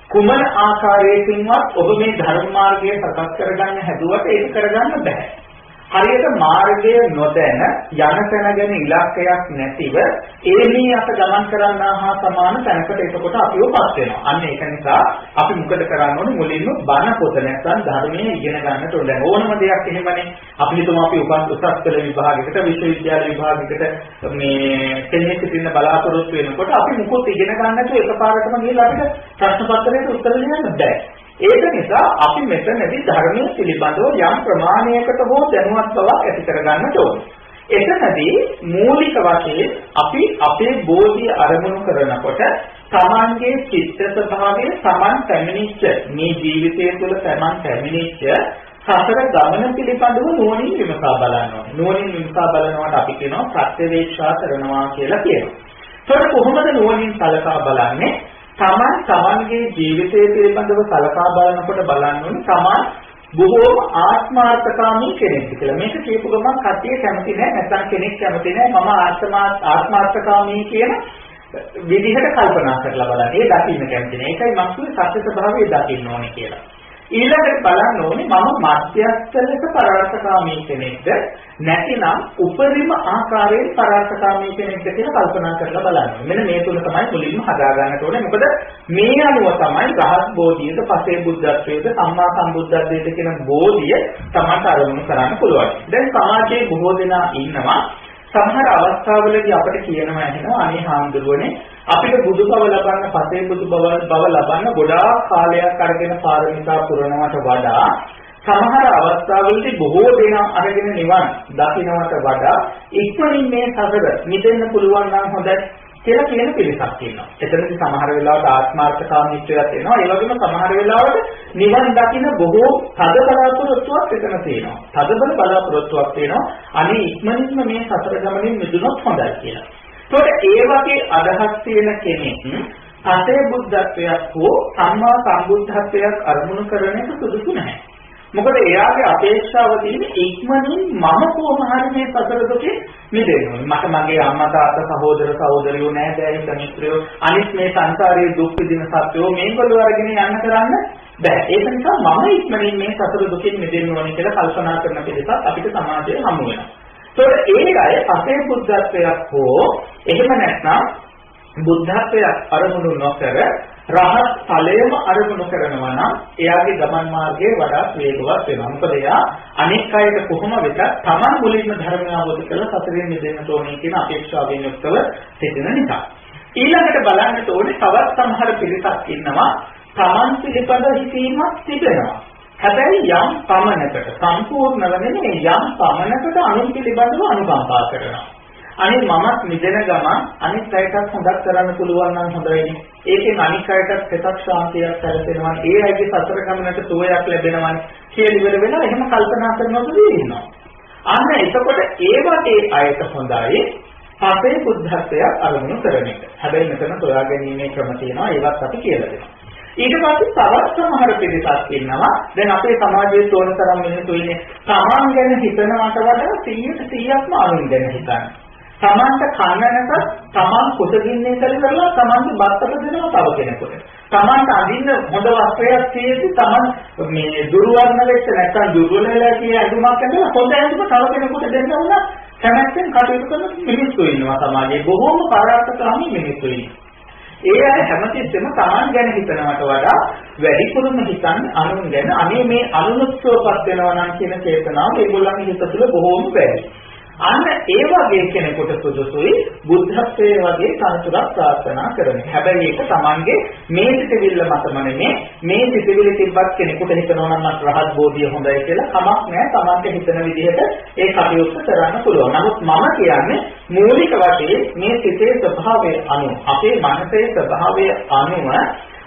කුමන ආකාරයකින්වත් ඔබ මේ ධර්ම මාර්ගය සකස් කරගන්න හැදුවට ඒක කරගන්න බෑ. හරියට මාර්ගය නොදැන යන තැන ගැන ඉලක්කයක් නැතිව ඒමී අත ගමන් කරන්නා හා සමාන තැනකට එතකොට අපිවපත් වෙනවා. අන්න ඒක නිසා අපි මොකද කරන්න ඕනේ මුලින්ම බණ පොත නැත්නම් ධර්මයේ ඉගෙන ගන්නට ඕනේ. ඕනම දෙයක් එහෙමනේ අපි හිතමු අපි උසස් පෙළ විභාගයකට විශ්වවිද්‍යාල විභාගයකට මේ කෙනෙක් සිටින්න බලාපොරොත්තු වෙනකොට අපි මොකොත් ඉගෙන ගන්න නැතුව එකපාරටම ගිහලා අපිට ප්‍රශ්න පත්‍රයට උත්තර ලියන්න බෑ. ඒක නිසා අපි මෙතනදී ධර්මයේ පිළිබඳව යම් ප්‍රමාණයකට හෝ දැනුවත් බවක් ඇති කරගන්නට ඕනේ. එතනදී මූලික වශයෙන් අපි අපේ බෝධිය අරමුණු කරනකොට තමන්ගේ චිත්ත ස්වභාවය තමන් පැමිණිච්ච මේ ජීවිතය තුළ තමන් පැමිණිච්ච සතර ගමන පිළිබඳව නුවණින් විමසා බලන්න ඕනේ. නුවණින් විමසා බලනකොට අපි කියනවා ප්‍රත්‍යවේක්ෂා කරනවා කියලා කියනවා. ඒකට කොහොමද නුවණින් සලකා බලන්නේ? තමන්ගේ ජීවිතය පිළිබඳව සලකා බලනකොට බලන්න ඕනේ තමන් බොහෝම ආත්මාර්ථකාමී කෙනෙක් කියලා. මේක කියපු ගමන් කතිය කැමති නැහැ නැත්නම් කෙනෙක් කැමති නැහැ මම ආත්මාර්ථකාමී කියන විදිහට කල්පනා කරලා බලන්න. ඒ දකින්න කැමති නැහැ. ඒකයි මම කිව්වේ සත්‍ය ස්වභාවය දකින්න ඕනේ කියලා. ඊළඟට බලන්න ඕනේ මම මධ්‍යස්ථ ලෙස පරාර්ථකාමී කෙනෙක්ද නැතිනම් උපරිම ආකාරයෙන් පරාර්ථකාමී කෙනෙක්ද කියලා කල්පනා කරලා බලන්න. මෙන්න මේ තුන තමයි මුලින්ම හදා ගන්නට ඕනේ. මොකද මේ අනුව තමයි රහත් බෝධියද, පසේ බුද්ධත්වයේද, සම්මා සම්බුද්ධත්වයේද කියන බෝධිය තමයි අරමුණු කරන්න පුළුවන්. දැන් සමාජයේ බොහෝ දෙනා ඉන්නවා සමහර අවස්ථාවලදී අපිට කියනවා එහෙනම් අනේ හාමුදුරුවනේ අපිට බුදු බව ලබන්න, පසේ බුදු බව ලබන්න ගොඩාක් කාලයක් අරගෙන පාරමිතා පුරනවට වඩා සමහර අවස්ථාවලදී බොහෝ දෙනා අරගෙන නිවන් දකින්නට වඩා ඉක්මනින් මේ සසර මිදෙන්න පුළුවන් නම් හොඳයි කියලා කියන පිළිසක් තියෙනවා. එතනදී සමහර වෙලාවට ආත්මාර්ථකාමීත්වයක් එනවා. ඒ වගේම සමහර වෙලාවට නිවන් දකින්න බොහෝ තද බලාපොරොත්තුවක් එතන තියෙනවා. තදබල බලාපොරොත්තුවක් තියෙනවා. අනේ ඉක්මනින්ම මේ සසර ගමනින් මිදුණොත් හොඳයි කියලා. ඒකට ඒ වගේ අදහස් තියෙන කෙනෙක් පසේ බුද්ධත්වයක් හෝ සම්මා සම්බුද්ධත්වයක් අරමුණු කරන එක සුදුසු නැහැ. මොකද එයාගේ අපේක්ෂාව තියෙන්නේ ඉක්මනින් මම කොහොම හරි මේ සසර දුකේ මිදෙන්න ඕනේ. මට මගේ අම්මා තාත්තා සහෝදර සහෝදරියෝ නෑදෑයෝ මිත්‍රයෝ අනිත් මේ සංසාරයේ දුක් විඳින සත්‍යෝ මේගොල්ලෝ අරගෙන යන්න කරන්න බෑ. ඒක නිසා මම ඉක්මනින් මේ සසර දුකෙන් මිදෙන්න ඕනේ කියලා කල්පනා කරන පිළිසක් අපිට සමාජයේ හමු වෙනවා. ඒතකොට ඒ අය පසේ බුද්ධත්වයක් හෝ එහෙම නැත්නම් බුද්ධත්වයක් අරමුණු නොකර රහත් ඵලයම අරමුණු කරනවා නම් එයාගේ ගමන් මාර්ගයේ වඩා වේගවත් වෙනවා. මොකද එයා අනෙක් අයට කොහොම වෙතත් Taman මුලින්ම ධර්මය අවබෝධ කරලා සතරෙන් මිදෙන්න ඕනේ කියන අපේක්ෂාවෙන් යුක්තව සිටින නිසා. ඊළඟට බලන්නට ඕනේ තවත් සමහර පිරිසක් ඉන්නවා Taman පිළිබඳ හිතීමක් තිබෙනවා. හැබැයි යම් පමණකට සම්පූර්ණව නෙමෙයි යම් පමණකට අනුන් පිළිබඳව අනුකම්පා කරනවා. අනේ මමත් මිදෙන ගමන් අනිත් අයටත් හොදක් කරන්න පුළුවන් නම් හොඳයිනේ. ඒකෙන් අනිත් අයටත් හිතක් ශාන්තියක් සැලසෙනවා. ඒ අයගේ සතර ගමනට සුවයක් ලැබෙනවානේ කියලා ඉවර වෙලා එහෙම කල්පනා කරනකොට ඉන්නවා. අන්න එතකොට ඒ වගේ අයට හොඳයි අපේ බුද්ධත්වයක් අරමුණු කරන එක. හැබැයි මෙතන සොයා ගැනීමේ ක්‍රම තියෙනවා. ඒවත් අපි කියලා දෙනවා. ඊට පස්සේ තවත් සමහර පිරිසක් ඉන්නවා. දැන් අපේ සමාජයේ තෝරන තරම් මිනිස්සු ඉන්නේ තමන් ගැන හිතනවට වඩා 100%ක්ම අනුන් ගැන හිතන්නේ. තමන්ට කන්නනක තමන් කුසගින්නේ කරලා තමන්ගේ බත්තට දෙනවා තව කෙනෙකුට. තමන්ට අඳින්න හොඳ වස්ත්‍රයක් තියෙද්දි තමන් මේ දුර්වර්ණ වෙච්ච නැත්නම් දුර්වල වෙලා කිය ඇඳුමක් ඇඳලා හොඳ ඇඳුම තව කෙනෙකුට දෙන්න උනා කැමැත්තෙන් කටයුතු කරන මිනිස්සු ඉන්නවා සමාජයේ. බොහෝම පරාර්ථකාමී මිනිස්සු ඉන්නවා. ඒ අය හැමතිස්සෙම තමන් ගැන හිතනවට වඩා වැඩිපුරම හිතන්නේ අනුන් ගැන. අනේ මේ අනුනුත්සවපත් වෙනවා නම් කියන චේතනාව ඒගොල්ලන්ගේ හිත තුළ බොහෝම වැඩි. අන්න ඒ වගේ කෙනෙකුට සුදුසුයි බුද්ධත්වයේ වගේ තනතුරක් ප්‍රාර්ථනා කරන. හැබැයි ඒක තමන්ගේ මේ සිතවිල්ල මතම නෙමෙයි. මේ සිතවිලි තිබ්බත් කෙනෙකුට හිතනවා නම් රහත් බෝධිය හොඳයි කියලා කමක් නැහැ. තමන්ට හිතන විදිහට ඒ කටයුත්ත කරන්න පුළුවන්. නමුත් මම කියන්නේ මූලික වශයෙන් මේ සිතේ ස්වභාවය අනුව අපේ මනසේ ස්වභාවය අනුව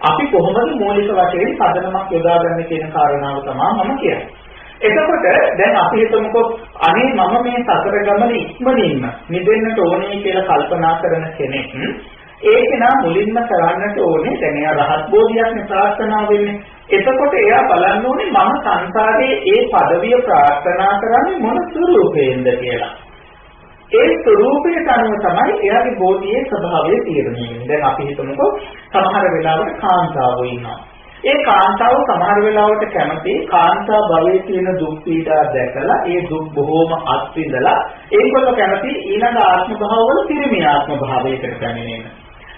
අපි කොහොමද මූලික වශයෙන් පදනමක් යොදාගන්නේ කියන කාරණාව තමයි මම කියන්නේ. එතකොට දැන් අපි හිතමුකෝ අනේ මම මේ සතර ගමන ඉක්මනින්ම නිදෙන්නට ඕනේ කියලා කල්පනා කරන කෙනෙක් ඒක නා මුලින්ම කරන්නට ඕනේ දැන් එයා රහත් බෝධියක් ප්‍රාර්ථනා වෙන්නේ. එතකොට එයා බලන්න ඕනේ මම සංසාරයේ ඒ পদවිය ප්‍රාර්ථනා කරන්නේ මොන ස්වරූපයෙන්ද කියලා. ඒ ස්වරූපයට අනුව තමයි එයාගේ බෝධියේ ස්වභාවය තීරණය වෙන්නේ. දැන් අපි හිතමුකෝ සමහර වෙලාවට කාන්තාවෝ ඉන්නවා. ඒ කාන්තාව සමහර වෙලාවට කැමති කාන්තා භවයේ තියෙන දුක් පීඩා දැකලා ඒ දුක් බොහෝම අත්විඳලා ඒකවල කැමති ඊළඟ ආත්ම භාවවල පිරිමි ආත්ම භාවයකට පැමිණෙන්න.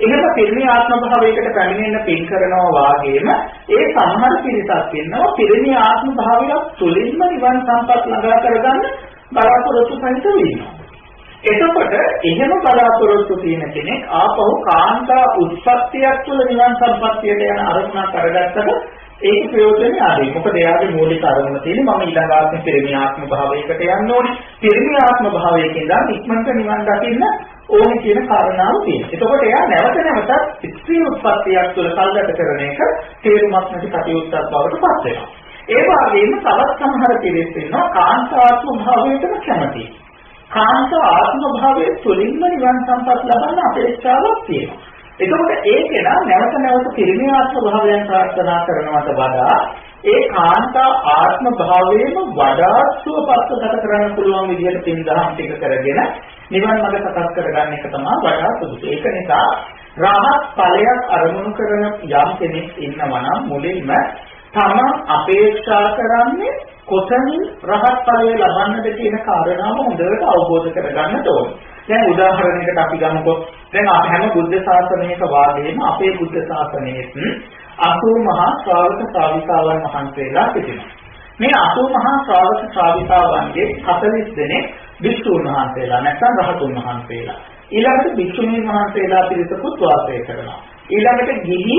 එහෙම පිරිමි ආත්ම භාවයකට පැමිණෙන්න පින් කරනවා වාගේම ඒ සමහර පිරිසක් ඉන්නවා පිරිමි ආත්ම භාවයක් තුලින්ම නිවන් සම්පත් ළඟා කරගන්න බලාපොරොත්තු සහිත වෙනවා. එතකොට එහෙම බලාපොරොත්තු තියෙන කෙනෙක් ආපහු කාන්තා උත්පත්තියක් තුළ නිවන් සම්පත්තියට යන අරමුණක් අරගත්තට ඒක ප්‍රයෝජනෙ ආදී. මොකද එයාගේ මූලික අරමුණ තියෙන්නේ මම ඊළඟ ආත්ම පිරිමි ආත්ම භාවයකට යන්න ඕනේ. පිරිමි ආත්ම භාවයකින් ඉඳන් ඉක්මනට නිවන් දකින්න ඕනේ කියන කාරණාව තියෙනවා. එතකොට එයා නැවත නැවතත් ස්ත්‍රී උත්පත්තියක් තුළ කල්ගත කරන එක තේරුමක් නැති කටයුත්තක් බවට පත් වෙනවා. ඒ වගේම තවත් සමහර පිරිස් ඉන්නවා කාන්තාත්ම භාවයටම කැමතියි. කාන්ත ආත්ම භාවයේ තුලින්ම නිවන් සම්පත් ලබන්න අපේක්ෂාවක් තියෙනවා. එතකොට ඒකේන නැවත නැවත පිරිමි ආත්ම භාවයන් ප්‍රාර්ථනා කරනවට වඩා ඒ කාන්ත ආත්ම භාවයේම වඩා සුවපත් ගත කරන්න පුළුවන් විදිහට පින් දහම් ටික කරගෙන නිවන් මඟ සකස් කරගන්න එක තමයි වඩා සුදුසු. ඒක නිසා රහත් ඵලයක් අරමුණු කරන යම් කෙනෙක් ඉන්නවා නම් මුලින්ම තමන් අපේක්ෂා කරන්නේ කොතනින් රහත් ඵලය ලබන්නද කියන කාරණාව හොඳට අවබෝධ කරගන්න ඕනේ. දැන් උදාහරණයකට අපි ගමුකෝ. දැන් අපි හැම බුද්ධ ශාසනයක වාදයේම අපේ බුද්ධ ශාසනයේ 80 මහා ශ්‍රාවක ශ්‍රාවිකාවන් වහන්සේලා සිටිනවා. මේ 80 මහා ශ්‍රාවක ශ්‍රාවිකාවන්ගේ 40 දෙනෙක් භික්ෂුන් වහන්සේලා නැත්නම් රහතුන් වහන්සේලා. ඊළඟට භික්ෂුණීන් වහන්සේලා පිරිසකුත් වාසය කරනවා. ඊළඟට ගිහි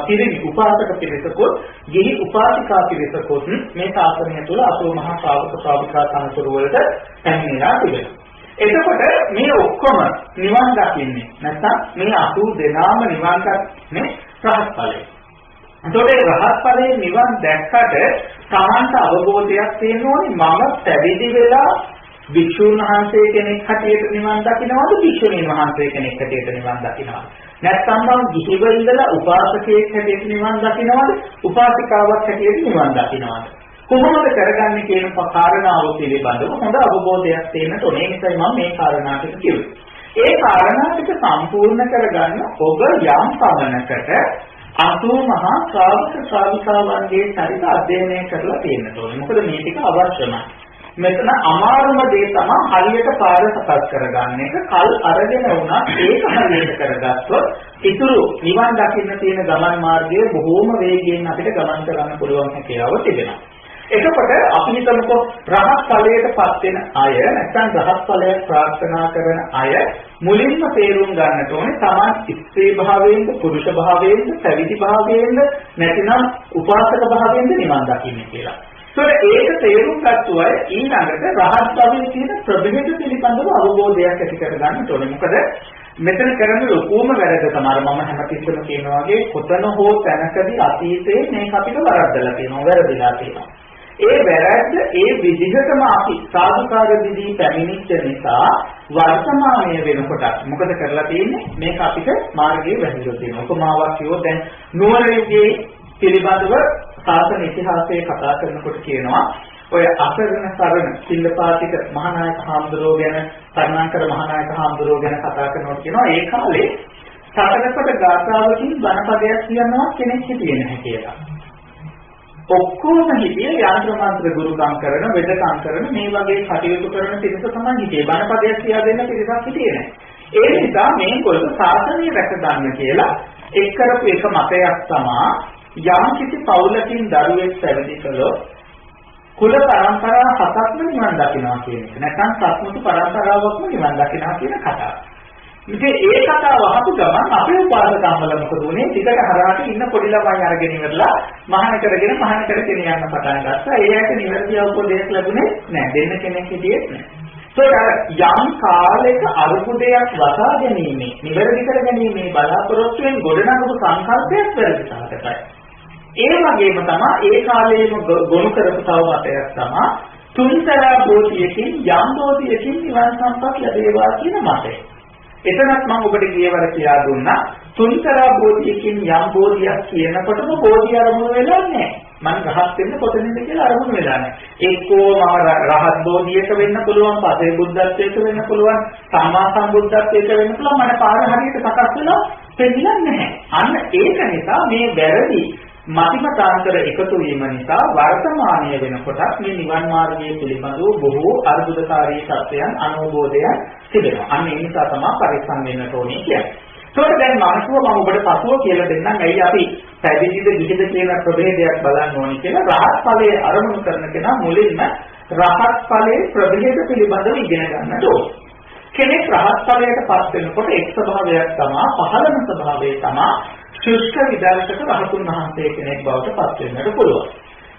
පිරිමි උපාසක පිරිසකොත් ගිහි උපාසිකා පිරිසකොත් මේ ශාසනය තුළ 80 මහා ශ්‍රාවක ශ්‍රාවිකා තනතුරු වලට පැමිණලා තිබෙනවා. එතකොට මේ ඔක්කොම නිවන් දකින්නේ නැත්නම් මේ 80 දෙනාම නිවන් දක්න්නේ රහත් ඵලය. එතකොට රහත් ඵලයේ නිවන් දැක්කට තමන්ට අවබෝධයක් තියෙන්න ඕනේ මම පැවිදි වෙලා භික්ෂුන් වහන්සේ කෙනෙක් හැටියට නිවන් දකින්නවද භික්ෂුණීන් වහන්සේ කෙනෙක් හැටියට නිවන් දකින්නවද නැත්නම් මම ගිහිව ඉඳලා උපාසකයෙක් හැටියට නිවන් දකින්නවද උපාසිකාවක් හැටියට නිවන් දකින්නවද කොහොමද කරගන්නේ කියන කාරණාව පිළිබඳව හොඳ අවබෝධයක් තියෙන්න ඕනේ. ඒ නිසායි මම මේ කාරණා ටික කිව්වේ. ඒ කාරණා ටික සම්පූර්ණ කරගන්න ඔබ යම් පමණකට 80 මහා ශ්‍රාවක ශ්‍රාවිකාවන්ගේ චරිත අධ්‍යයනය කරලා තියෙන්න ඕනේ. මොකද මේ ටික අවශ්‍යමයි. මෙතන අමාරුම දේ තමයි හරියට පාර සකස් කරගන්න එක. කල් අරගෙන වුණා ඒක හරියට කරගත්තොත් ඉතුරු නිවන් දකින්න තියෙන ගමන් මාර්ගයේ බොහෝම වේගයෙන් අපිට ගමන් කරන්න පුළුවන් හැකියාව තිබෙනවා. එතකොට අපි හිතමුකෝ රහත් ඵලයටපත් වෙන අය නැත්නම් රහත් ඵලයක් ප්‍රාර්ථනා කරන අය මුලින්ම තේරුම් ගන්නට ඕනේ තමන් ස්ත්‍රී භාවයෙන්ද පුරුෂ භාවයෙන්ද පැවිදි භාවයෙන්ද නැතිනම් උපාසක භාවයෙන්ද නිවන් දකින්නේ කියලා. ඒක තේරුම් ගත්තු අය ඊළඟට රහත් භවයේ තියෙන ප්‍රභේද පිළිබඳව අවබෝධයක් ඇති කරගන්න ඕනේ. මොකද මෙතන කරන ලොකුම වැරද්ද තමයි මම හැමතිස්සෙම කියනවා වගේ කොතන හෝ තැනකදී අතීතයේ මේක අපිට වරද්දලා තියෙනවා, වැරදිලා තියෙනවා. ඒ වැරද්ද ඒ විදිහටම අපි සාධකාර දිදී පැමිණිච්ච නිසා වර්තමානයේ වෙනකොට මොකද කරලා තියෙන්නේ මේක අපිට මාර්ගයේ වැහිලා තියෙනවා. උපමාවක් කියෝ දැන් නුවර යුගයේ පිළිබඳව සාසන ඉතිහාසයේ කතා කරනකොට කියනවා ඔය අසරණ සරණ සිල්පාතික මහානායක හාමුදුරුවෝ ගැන සරණංකර මහානායක හාමුදුරුවෝ ගැන කතා කරනකොට කියනවා ඒ කාලේ සතරකට ගාථාවකින් බණපදයක් කියනවා කෙනෙක් හිටියේ නැහැ කියලා. ඔක්කොම හිතියේ යාන්ත්‍ර මාත්‍ර ගුරුකම් කරන වෙදකම් කරන මේ වගේ කටයුතු කරන පිරිස තමයි හිතියේ. බණපදයක් කියා දෙන්න පිරිසක් හිටියේ නැහැ. ඒ නිසා මේගොල්ලෝ සාසනය රැක ගන්න කියලා එක් කරපු එක මතයක් තමයි යම් කිසි පවුලකින් දරුවෙක් පැවිදි කළොත් කුල පරම්පරා 7ක්ම නිවන් දකිනවා කියන එක. නැත්නම් සත්මුතු පරම්පරාවක්ම නිවන් දකිනවා කියන කතාව. ඉතින් ඒ කතාව අහපු ගමන් අපේ උපාසකම්වල මොකද උනේ? ටිකට හරහාට ඉන්න පොඩි ළමයි අරගෙන ඉවරලා මහාන කරගෙන යන්න පටන් ගත්තා. ඒ ඇයිට නිවැරදි අවබෝධයක් ලැබුණේ නැහැ. දෙන්න කෙනෙක් හිටියේ නැහැ. යම් කාලයක අරුපුදයක් වසා ගැනීමේ නිවැරදි කර ගැනීමේ බලාපොරොත්තුෙන් ගොඩනගපු සංකල්පයක් වැරදි සාකච්ඡායි. ඒ වගේම තමයි ඒ කාලයේම ගොනු කරපු තව මතයක් තමයි තුන්තරා බෝධියකින් යම් බෝධියකින් නිවන් සම්පත් ලැබේවා කියන මතය. එතනත් මම ඔබට ගියවර කියා දුන්නා තුන්තරා බෝධියකින් යම් බෝධියක් කියනකොටම බෝධිය අරමුණු වෙලා නැහැ. මම රහත් වෙන්න කොතනින්ද කියලා අරමුණු වෙලා නැහැ. එක්කෝ මම රහත් බෝධියක වෙන්න පුළුවන්, පසේ බුද්ධත්වයක වෙන්න පුළුවන්, සම්මා සම්බුද්ධත්වයක වෙන්න පුළුවන්. මට පාර හරියට සකස් වෙලා දෙන්නේ නැහැ. අන්න ඒක නිසා මේ වැරදි මතිමතාන්තර එකතු වීම නිසා වර්තමානීය වෙනකොට මේ නිවන් මාර්ගයේ පිළිබඳව බොහෝ අර්බුදකාරී තත්ත්වයන් අනුභවෝදයන් තිබෙනවා. අන්න ඒ නිසා තමයි පරිස්සම් වෙන්න ඕනේ කියන්නේ. ඒකට දැන් මානසිකව මම ඔබට පසුව කියලා දෙන්නම්. ඇයි අපි පැවිදිද ගිහිද කියන ප්‍රභේදයක් බලන්න ඕනේ කියලා. රහත් ඵලයේ අරමුණු කරන කෙනා මුලින්ම රහත් ඵලයේ ප්‍රභේද පිළිබඳව ඉගෙන ගන්නට ඕනේ. කෙනෙක් රහත් ඵලයටපත් වෙනකොට එක් ස්වභාවයක් තමයි පහළම ස්වභාවය තමයි ශුෂ්ක විදර්ශක රහතුන් වහන්සේ කෙනෙක් බවට පත් වෙන්නට පුළුවන්.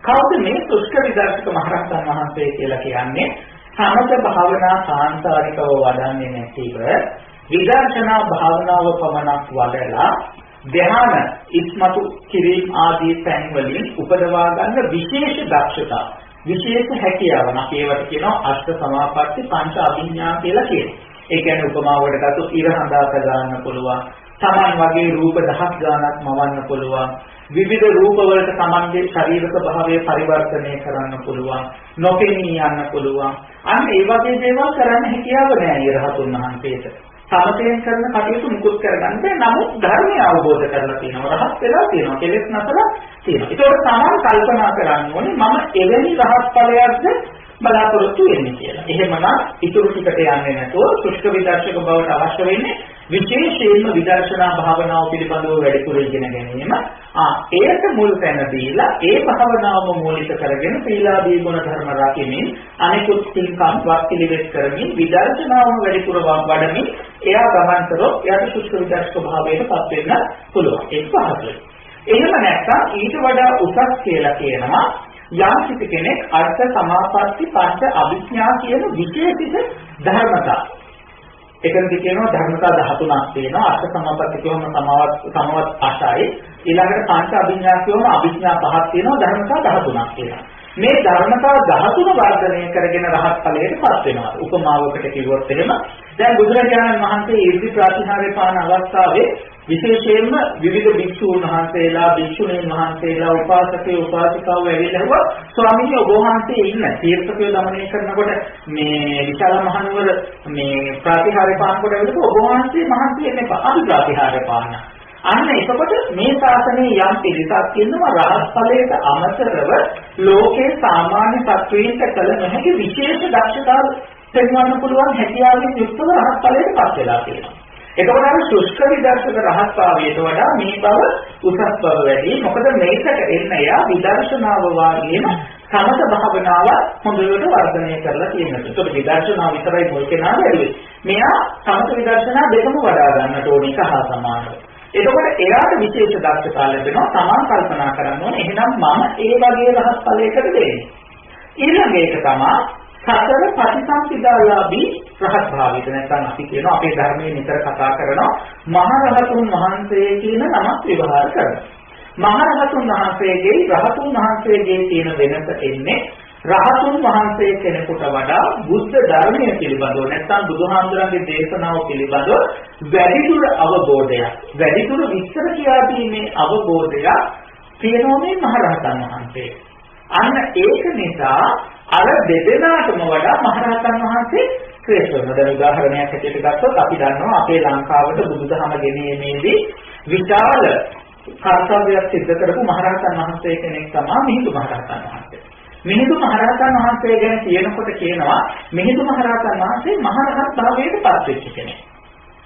කවුද මේ ශුෂ්ක විදර්ශක මහරහතන් වහන්සේ කියලා කියන්නේ? සමත භාවනා සාංශාරිකව වඩන්නේ නැතිව විදර්ශනා භාවනාව පමණක් වඩලා ධ්‍යාන ඉස්මතු කිරීම ආදී තැන් වලින් උපදවා ගන්න විශේෂ දක්ෂතා විශේෂ හැකියාවක් අපි ඒවට කියනවා අෂ්ට සමාපatti පංච අභිඥා කියලා කියනවා. ඒ කියන්නේ උපමාවකට ගත්තොත් ඉර හඳා ගන්න පුළුවන්. Taman වගේ රූප දහස් ගාණක් මවන්න පුළුවන්. විවිධ රූප වලට Tamanගේ ශරීර ස්වභාවය පරිවර්තනය කරන්න පුළුවන්. නොපෙනී යන්න පුළුවන්. අන්න ඒ වගේ දේවල් කරන්න හැකියාව නැහැ රහතුන් වහන්සේට. සමතයෙන් කරන කටයුතු මුකුත් කරගන්න බැහැ. නමුත් ධර්මය අවබෝධ කරලා තියෙනවා. රහත් වෙලා තියෙනවා. කෙලෙස් නැතලා තියෙනවා. ඒකෝට Taman කල්පනා කරන්න ඕනේ මම එවැනි රහත් ඵලයක්ද බලාපොරොත්තු වෙන්නේ කියලා. එහෙමනම් ඊටු ටිකට යන්නේ නැතුව ශුෂ්ක විදර්ශක බවට අවශ්‍ය වෙන්නේ විශේෂයෙන්ම විදර්ශනා භාවනාව පිළිබඳව වැඩිපුර ඉගෙන ගැනීම. ඒකට මුල් තැන දීලා ඒ භාවනාවම මූලික කරගෙන සීලාදී ගුණ ධර්ම රකිමින් අනිකුත් පින්කම් වර්තිලිවෙත් කරමින් විදර්ශනාවම වැඩිපුර වඩමින් එයා ගමන් කරොත් එයාට ශුෂ්ක විදර්ශක භාවයටපත් වෙන්න පුළුවන්. ඒක පහසුයි. එහෙම නැත්නම් ඊට වඩා උසස් කියලා කියනවා යම් කිසි කෙනෙක් අර්ථ සමාපatti පංච අභිඥා කියන විශේෂිත ධර්මතා. එතනදී කියනවා ධර්මතා 13ක් තියෙනවා. අර්ථ සමාපatti කියවම සමවත් 8යි. ඊළඟට පංච අභිඥා කියවම අභිඥා 5ක් තියෙනවා. ධර්මතා 13ක් තියෙනවා. මේ ධර්මතා 13 වර්ධනය කරගෙන රහත් ඵලයටපත් වෙනවා. උපමාවකට කිව්වොත් එහෙම දැන් බුදුරජාණන් වහන්සේ ඊර්ති ප්‍රාතිහාර්ය පාන අවස්ථාවේ විශේෂයෙන්ම විවිධ භික්ෂූන් වහන්සේලා, භික්ෂුණීන් වහන්සේලා, උපාසකයෝ, උපාසිකාවෝ ඇවිල්ලා ස්වාමීනි ඔබ වහන්සේ ඉන්න තීර්ථකයෝ দমনය කරනකොට මේ විශාල මහනුවර මේ ප්‍රාතිහාර්ය පාන කොට ඇවිල්ලා ඔබ වහන්සේ මහන්සි වෙන්න එපා. අපි ප්‍රාතිහාර්ය පාන. අන්න එතකොට මේ ශාසනයේ යම් පිළිසක් ඉන්නවා රහත් ඵලයට අමතරව ලෝකේ සාමාන්‍ය සත්වයින්ට කළ නොහැකි විශේෂ දක්ෂතාව පෙන්වන්න පුළුවන් හැකියාවෙන් යුක්තව රහත් ඵලයට පත් වෙලා තියෙනවා. එතකොට අර ශුෂ්ක විදර්ශක රහත් භාවයට වඩා මේ බව උසස් බව වැඩි. මොකද මේකට එන්න යා විදර්ශනාව වාගේම සමත භාවනාව හොඳට වර්ධනය කරලා තියෙනවා. ඒකට විදර්ශනාව විතරයි මුල් කෙනා වැඩි. මෙයා සමත විදර්ශනා දෙකම වඩා ගන්නට ඕන එක හා සමානව. එතකොට එයාට විශේෂ දක්ෂතා ලැබෙනවා. Taman කල්පනා කරන්න ඕනේ එහෙනම් මම ඒ වගේ රහත් ඵලයකට දෙන්නේ. ඊළඟ එක තමයි සතර පටිසම්භිදාලාභී රහත් භාවයට. නැත්නම් අපි කියනවා අපේ ධර්මයේ නිතර කතා කරනවා මහරහතුන් වහන්සේ කියන නමක් විවහාර කරනවා. මහරහතුන් වහන්සේගේ රහතුන් වහන්සේගේ තියෙන වෙනස එන්නේ රහතුන් වහන්සේ කෙනෙකුට වඩා බුද්ධ ධර්මය පිළිබඳව නැත්නම් බුදුහාමුදුරන්ගේ දේශනාව පිළිබඳව වැඩිදුර අවබෝධයක් වැඩිදුර විස්තර කියා දීමේ අවබෝධයක් තියෙනවා මේ මහරහතන් වහන්සේ. අන්න ඒක නිසා අර දෙදෙනාටම වඩා මහරහතන් වහන්සේ ශ්‍රේෂ්ඨ වෙනවා. දැන් උදාහරණයක් ඇටියට ගත්තොත් අපි දන්නවා අපේ ලංකාවට බුදුදහම ගෙනීමේදී විශාල කර්තව්‍යයක් සිද්ධ කරපු මහරහතන් වහන්සේ කෙනෙක් තමයි මිහිඳු මහරහතන් වහන්සේ. මිහිඳු මහරහතන් වහන්සේ ගැන කියනකොට කියනවා මිහිඳු මහරහතන් වහන්සේ මහරහත් භාවයට පත් වෙච්ච කෙනෙක්.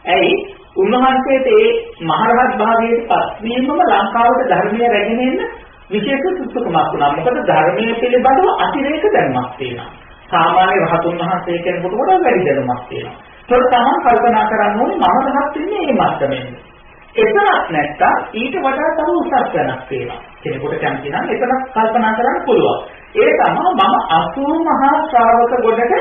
ඇයි? උන්වහන්සේට ඒ මහරහත් භාවයට පත්වීමම ලංකාවට ධර්මය රැගෙන එන්න විශේෂ සුසුකමක් වුණා. මොකද ධර්මයේ පිළිබඳව අතිරේක දැනුමක් තියෙනවා. සාමාන්‍ය රහතුන් වහන්සේ කෙනෙකුට වඩා වැඩි දැනුමක් තියෙනවා. ඒක තමයි කල්පනා කරන්න ඕනේ මම රහත් වෙන්නේ මේ මට්ටමෙන්. එතනක් නැත්තම් ඊට වඩා තව උසස් දැනක් තියෙනවා. කෙනෙකුට කැමති නම් එතන කල්පනා කරන්න පුළුවන්. ඒ තමයි මම 80 මහා ශ්‍රාවක ගොඩක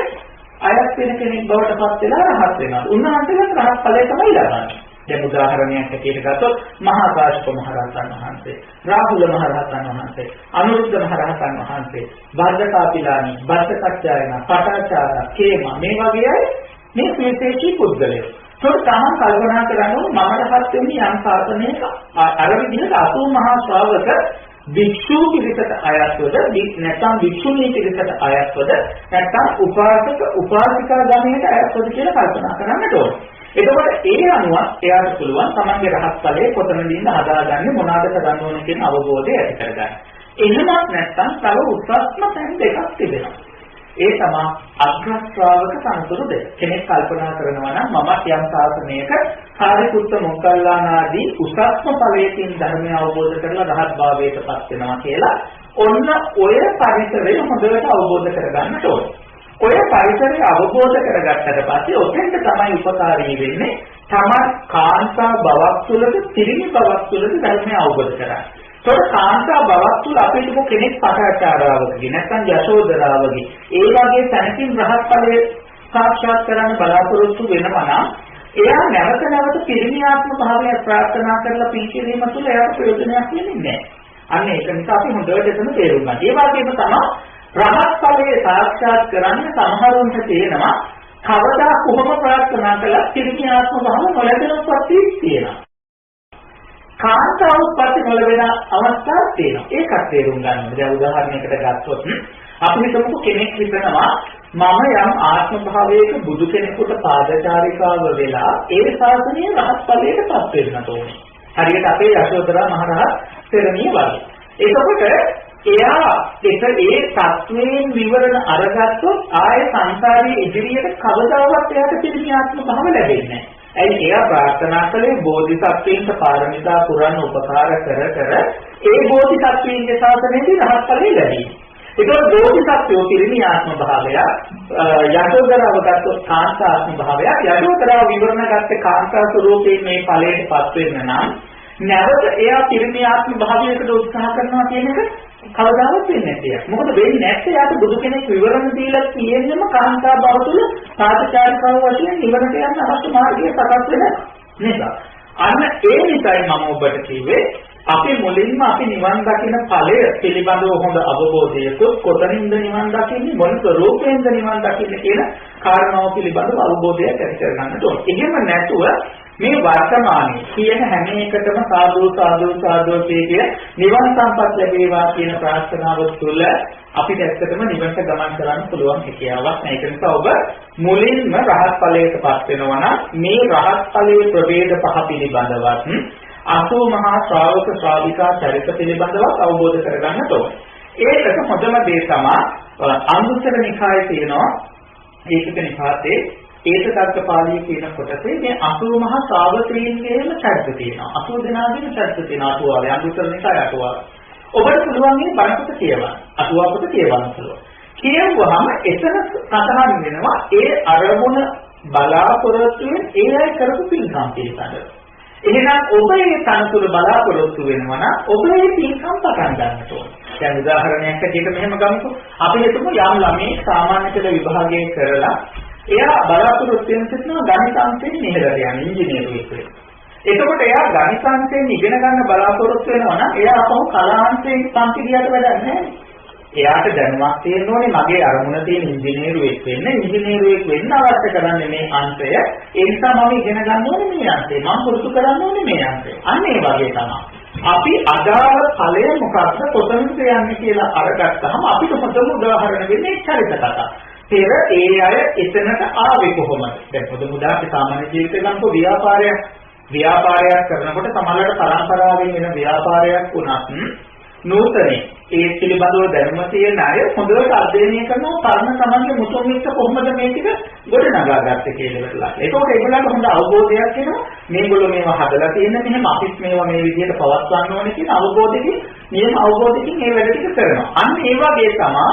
අයත් වෙන කෙනෙක් බවට පත් වෙලා රහත් වෙනවා. උන්වහන්සේලා රහත් ඵලය තමයි ලබන්නේ. දැන් උදාහරණයක් ඇටියට ගත්තොත් මහා කාශ්‍යප මහ රහතන් වහන්සේ, රාහුල මහ රහතන් වහන්සේ, අනුරුද්ධ මහ රහතන් වහන්සේ, වර්ධකාපිලානි, බද්දකච්චායන, පටාචාර, කේම මේ වගේ අය මේ විශේෂී පුද්ගලයෝ. ඒක තමයි කල්පනා කරන්නේ මම රහත් වෙන්නේ යම් ශාසනයක අර විදිහට 80 මහා ශ්‍රාවක වික්ෂු පිරිසට අයත්වද නැත්නම් වික්ෂුණී පිරිසට අයත්වද නැත්නම් උපාසක උපාසිකා ගමයට අයත්වද කියලා කල්පනා කරන්නට ඕනේ. එතකොට ඒ අනුව එයාට පුළුවන් තමන්ගේ රහත් ඵලයේ කොතනදීද හදාගන්නේ මොනවාද කරන්න ඕනේ කියන අවබෝධය ඇති කරගන්න. එහෙමත් නැත්නම් තව උත්සාහම තැන් දෙකක් තිබෙනවා. ඒ තමයි අග්‍ර ශ්‍රාවක සම්තුරු දෙක. කෙනෙක් කල්පනා කරනවා නම් මම යම් ශාසනයක කාර්යකුත්ත මොග්ගල්ලාන ආදී උසස්ම ඵලයකින් ධර්මය අවබෝධ කරලා රහත් භාවයට පත් වෙනවා කියලා ඔන්න ඔය පරිසරය හොඳට අවබෝධ කරගන්නට ඕනේ. ඔය පරිසරය අවබෝධ කරගත්තට පස්සේ ඔතෙන්ට තමයි උපකාරී වෙන්නේ තමයි කාන්තා භවක් තුළද තිරිමි භවක් තුළද ධර්මය අවබෝධ කරගන්න. ඒතකොට කාන්තා භවක් තුළ අපිට කෙනෙක් පටාචාරාවකගේ නැත්නම් යශෝදරාවගේ ඒ වගේ තැනකින් රහත් ඵලයේ සාක්ෂාත් කරන්න බලාපොරොත්තු වෙනවා නම් එයා නැවත නැවත පිරිමියාත්ම භාවයක් ප්‍රාර්ථනා කරලා පිළිකිරීම තුළ එයාට ප්‍රයෝජනයක් වෙන්නේ නැහැ. අන්න ඒක නිසා අපි හොඳට එතන තේරුම් ගන්න. ඒ වගේම තමයි රහත් ඵලයේ සාක්ෂාත් කරන්න සමහරුන්ට තේනවා කවදා කොහොම ප්‍රාර්ථනා කළත් පිරිමියාත්ම භාව නොලැබෙනවත් තියෙනවා. කාන්තාව උත්පත්ති නොලැබෙන අවස්ථාවක් තියෙනවා. ඒකත් තේරුම් ගන්න. දැන් උදාහරණයකට ගත්තොත් අපි හිතමු කෙනෙක් හිතනවා මම යම් ආත්ම භාවයක බුදු කෙනෙකුට පාදචාරිකාව වෙලා ඒ ශාසනයේ රහත් ඵලයට පත් වෙන්නට ඕනේ. හරියට අපේ යශෝදරා මහරහත් තෙරණිය වගේ. එතකොට එයා ඒ තත්වයෙන් විවරණ අරගත්තොත් ආය සංසාරයේ ඉදිරියට කවදාවත් එයාට පිළිමියාත්ම භාව ලැබෙන්නේ නැහැ. ඇයි එයා ප්‍රාර්ථනා කළේ බෝධිසත්වයන්ට පාරමිතා පුරන්න උපකාර කර කර ඒ බෝධිසත්වයන්ගේ ශාසනයේදී රහත් ඵලෙ ලැබීම. ඒකෝ බෝධිසත්වෝ පිරිමියාත්ම භාවය යශෝදරාව ගත්තොත් කාන්තාත්ම භාවය යශෝදරාව විවරණ ගත්තේ කාන්තා ස්වරූපයෙන් මේ ඵලයටපත් වෙන්න නම් නැවත එයා පිරිමියාත්ම භාවයකට උත්සාහ කරනවා කියන එක කවදාවත් වෙන්නේ නැහැ. මොකද වෙන්නේ නැත්නම් යාට බුදු කෙනෙක් විවරණ දීලා තියෙන්නම කාන්තා භව තුළ සාධාචාරිකව වශයෙන් නිවනට යන්න අවශ්‍ය මාර්ගය සකස් වෙන නිසා. අන්න ඒ නිසායි මම ඔබට කිව්වේ අපි මුලින්ම අපි නිවන් දකින ඵලය පිළිබඳව හොඳ අවබෝධයකුත් කොතනින්ද නිවන් දකින්නේ මොන ස්වરૂපයෙන්ද නිවන් දකින්නේ කියන කාරණාව පිළිබඳව අවබෝධයක් ඇති කරගන්න ඕනේ. එහෙම නැතුව මේ වර්තමානයේ කියන හැම එකටම සාදු සාදු සාදු කිය නිවන් සම්පත් ලැබේවා කියන ප්‍රාර්ථනාව තුළ අපිට ඇත්තටම නිවනට ගමන් කරන්න පුළුවන් හැකියාවක් නැහැ. ඒක නිසා ඔබ මුලින්ම රහත් ඵලයටපත් වෙනවා නම් මේ රහත් ඵලයේ ප්‍රභේද පහ පිළිබඳවත් 80 මහා ශ්‍රාවක ශ්‍රාවිකා චරිත පිළිබඳව අවබෝධ කරගන්නට ඕනේ. ඒකට හොඳම දේ තමයි අංගුත්තර නිකායේ තියෙනවා ඒකක නිපාතේ ඒකකත්ත පාළියේ කියන කොටසේ මේ 80 මහා ශ්‍රාවකයන්ගේම චරිත තියෙනවා. 80 දෙනාගේම චරිත තියෙනවා අටුවාවේ අංගුත්තර නිකායේ අටුවාවේ. ඔබට පුළුවන් මේ බණපොත කියවන්න. අටුවා පොත කියවන්න පුළුවන්. කියවුවාම එතන සඳහන් වෙනවා ඒ අරමුණ බලාපොරොත්තුෙන් ඒ අය කරපු පින්කම් පිළිබඳව. එහෙනම් ඔබ මේ තනතුර බලාපොරොත්තු වෙනවා නම් ඔබ මේ පින්කම් පටන් ගන්නට ඕනේ. දැන් උදාහරණයක් ඇටියට මෙහෙම ගමුකෝ. අපි හිතමු යම් ළමයෙක් සාමාන්‍ය පෙළ විභාගය කරලා එයා බලාපොරොත්තු වෙන සිටිනවා ගණිතාංශයෙන් ඉහළට යන ඉංජිනේරුවෙක් වෙන්න. එතකොට එයා ගණිතාංශයෙන් ඉගෙන ගන්න බලාපොරොත්තු වෙනවා නම් එයා අපහු කලාංශයෙන් පන්ති ගියට වැඩක් නැහැ. එයාට දැනුමක් තියෙන්න ඕනේ මගේ අරමුණ තියෙන ඉංජිනේරුවෙක් වෙන්න. ඉංජිනේරුවෙක් වෙන්න අවශ්‍ය කරන්නේ මේ අංශය. ඒ නිසා මම ඉගෙන ගන්න ඕනේ මේ අංශය. මම පුරුදු කරන්න ඕනේ මේ අංශය. අන්න ඒ වගේ තමයි. අපි අදාළ ඵලය මොකක්ද කොතනද යන්නේ කියලා අරගත්තාම අපිට හොඳම උදාහරණ වෙන්නේ චරිත කතා. පෙර ඒ අය එතනට ආවේ කොහොමද? දැන් පොදු මුදාපි සාමාන්‍ය ජීවිතේ ගන්නකො ව්‍යාපාරයක් කරනකොට සමහරවිට පරම්පරාවෙන් වෙන ව්‍යාපාරයක් වුණත් නූතනේ ඒ පිළිබඳව දැනුම තියෙන අය හොඳට අධ්‍යයනය කරනවා කර්ම සමන්ගේ මුතුන් එක්ක කොහොමද මේ ටික ගොඩනගා ගත්තේ කියලා වෙලා. ඒකෝට ඒගොල්ලන්ට හොඳ අවබෝධයක් එනවා මේගොල්ලෝ මේවා හදලා තියෙන මෙහෙම අපිත් මේවා මේ විදිහට පවත්වන්න ඕනේ කියන අවබෝධයකින් නියම අවබෝධයකින් මේ වැඩ ටික කරනවා. අන්න ඒ වගේ තමයි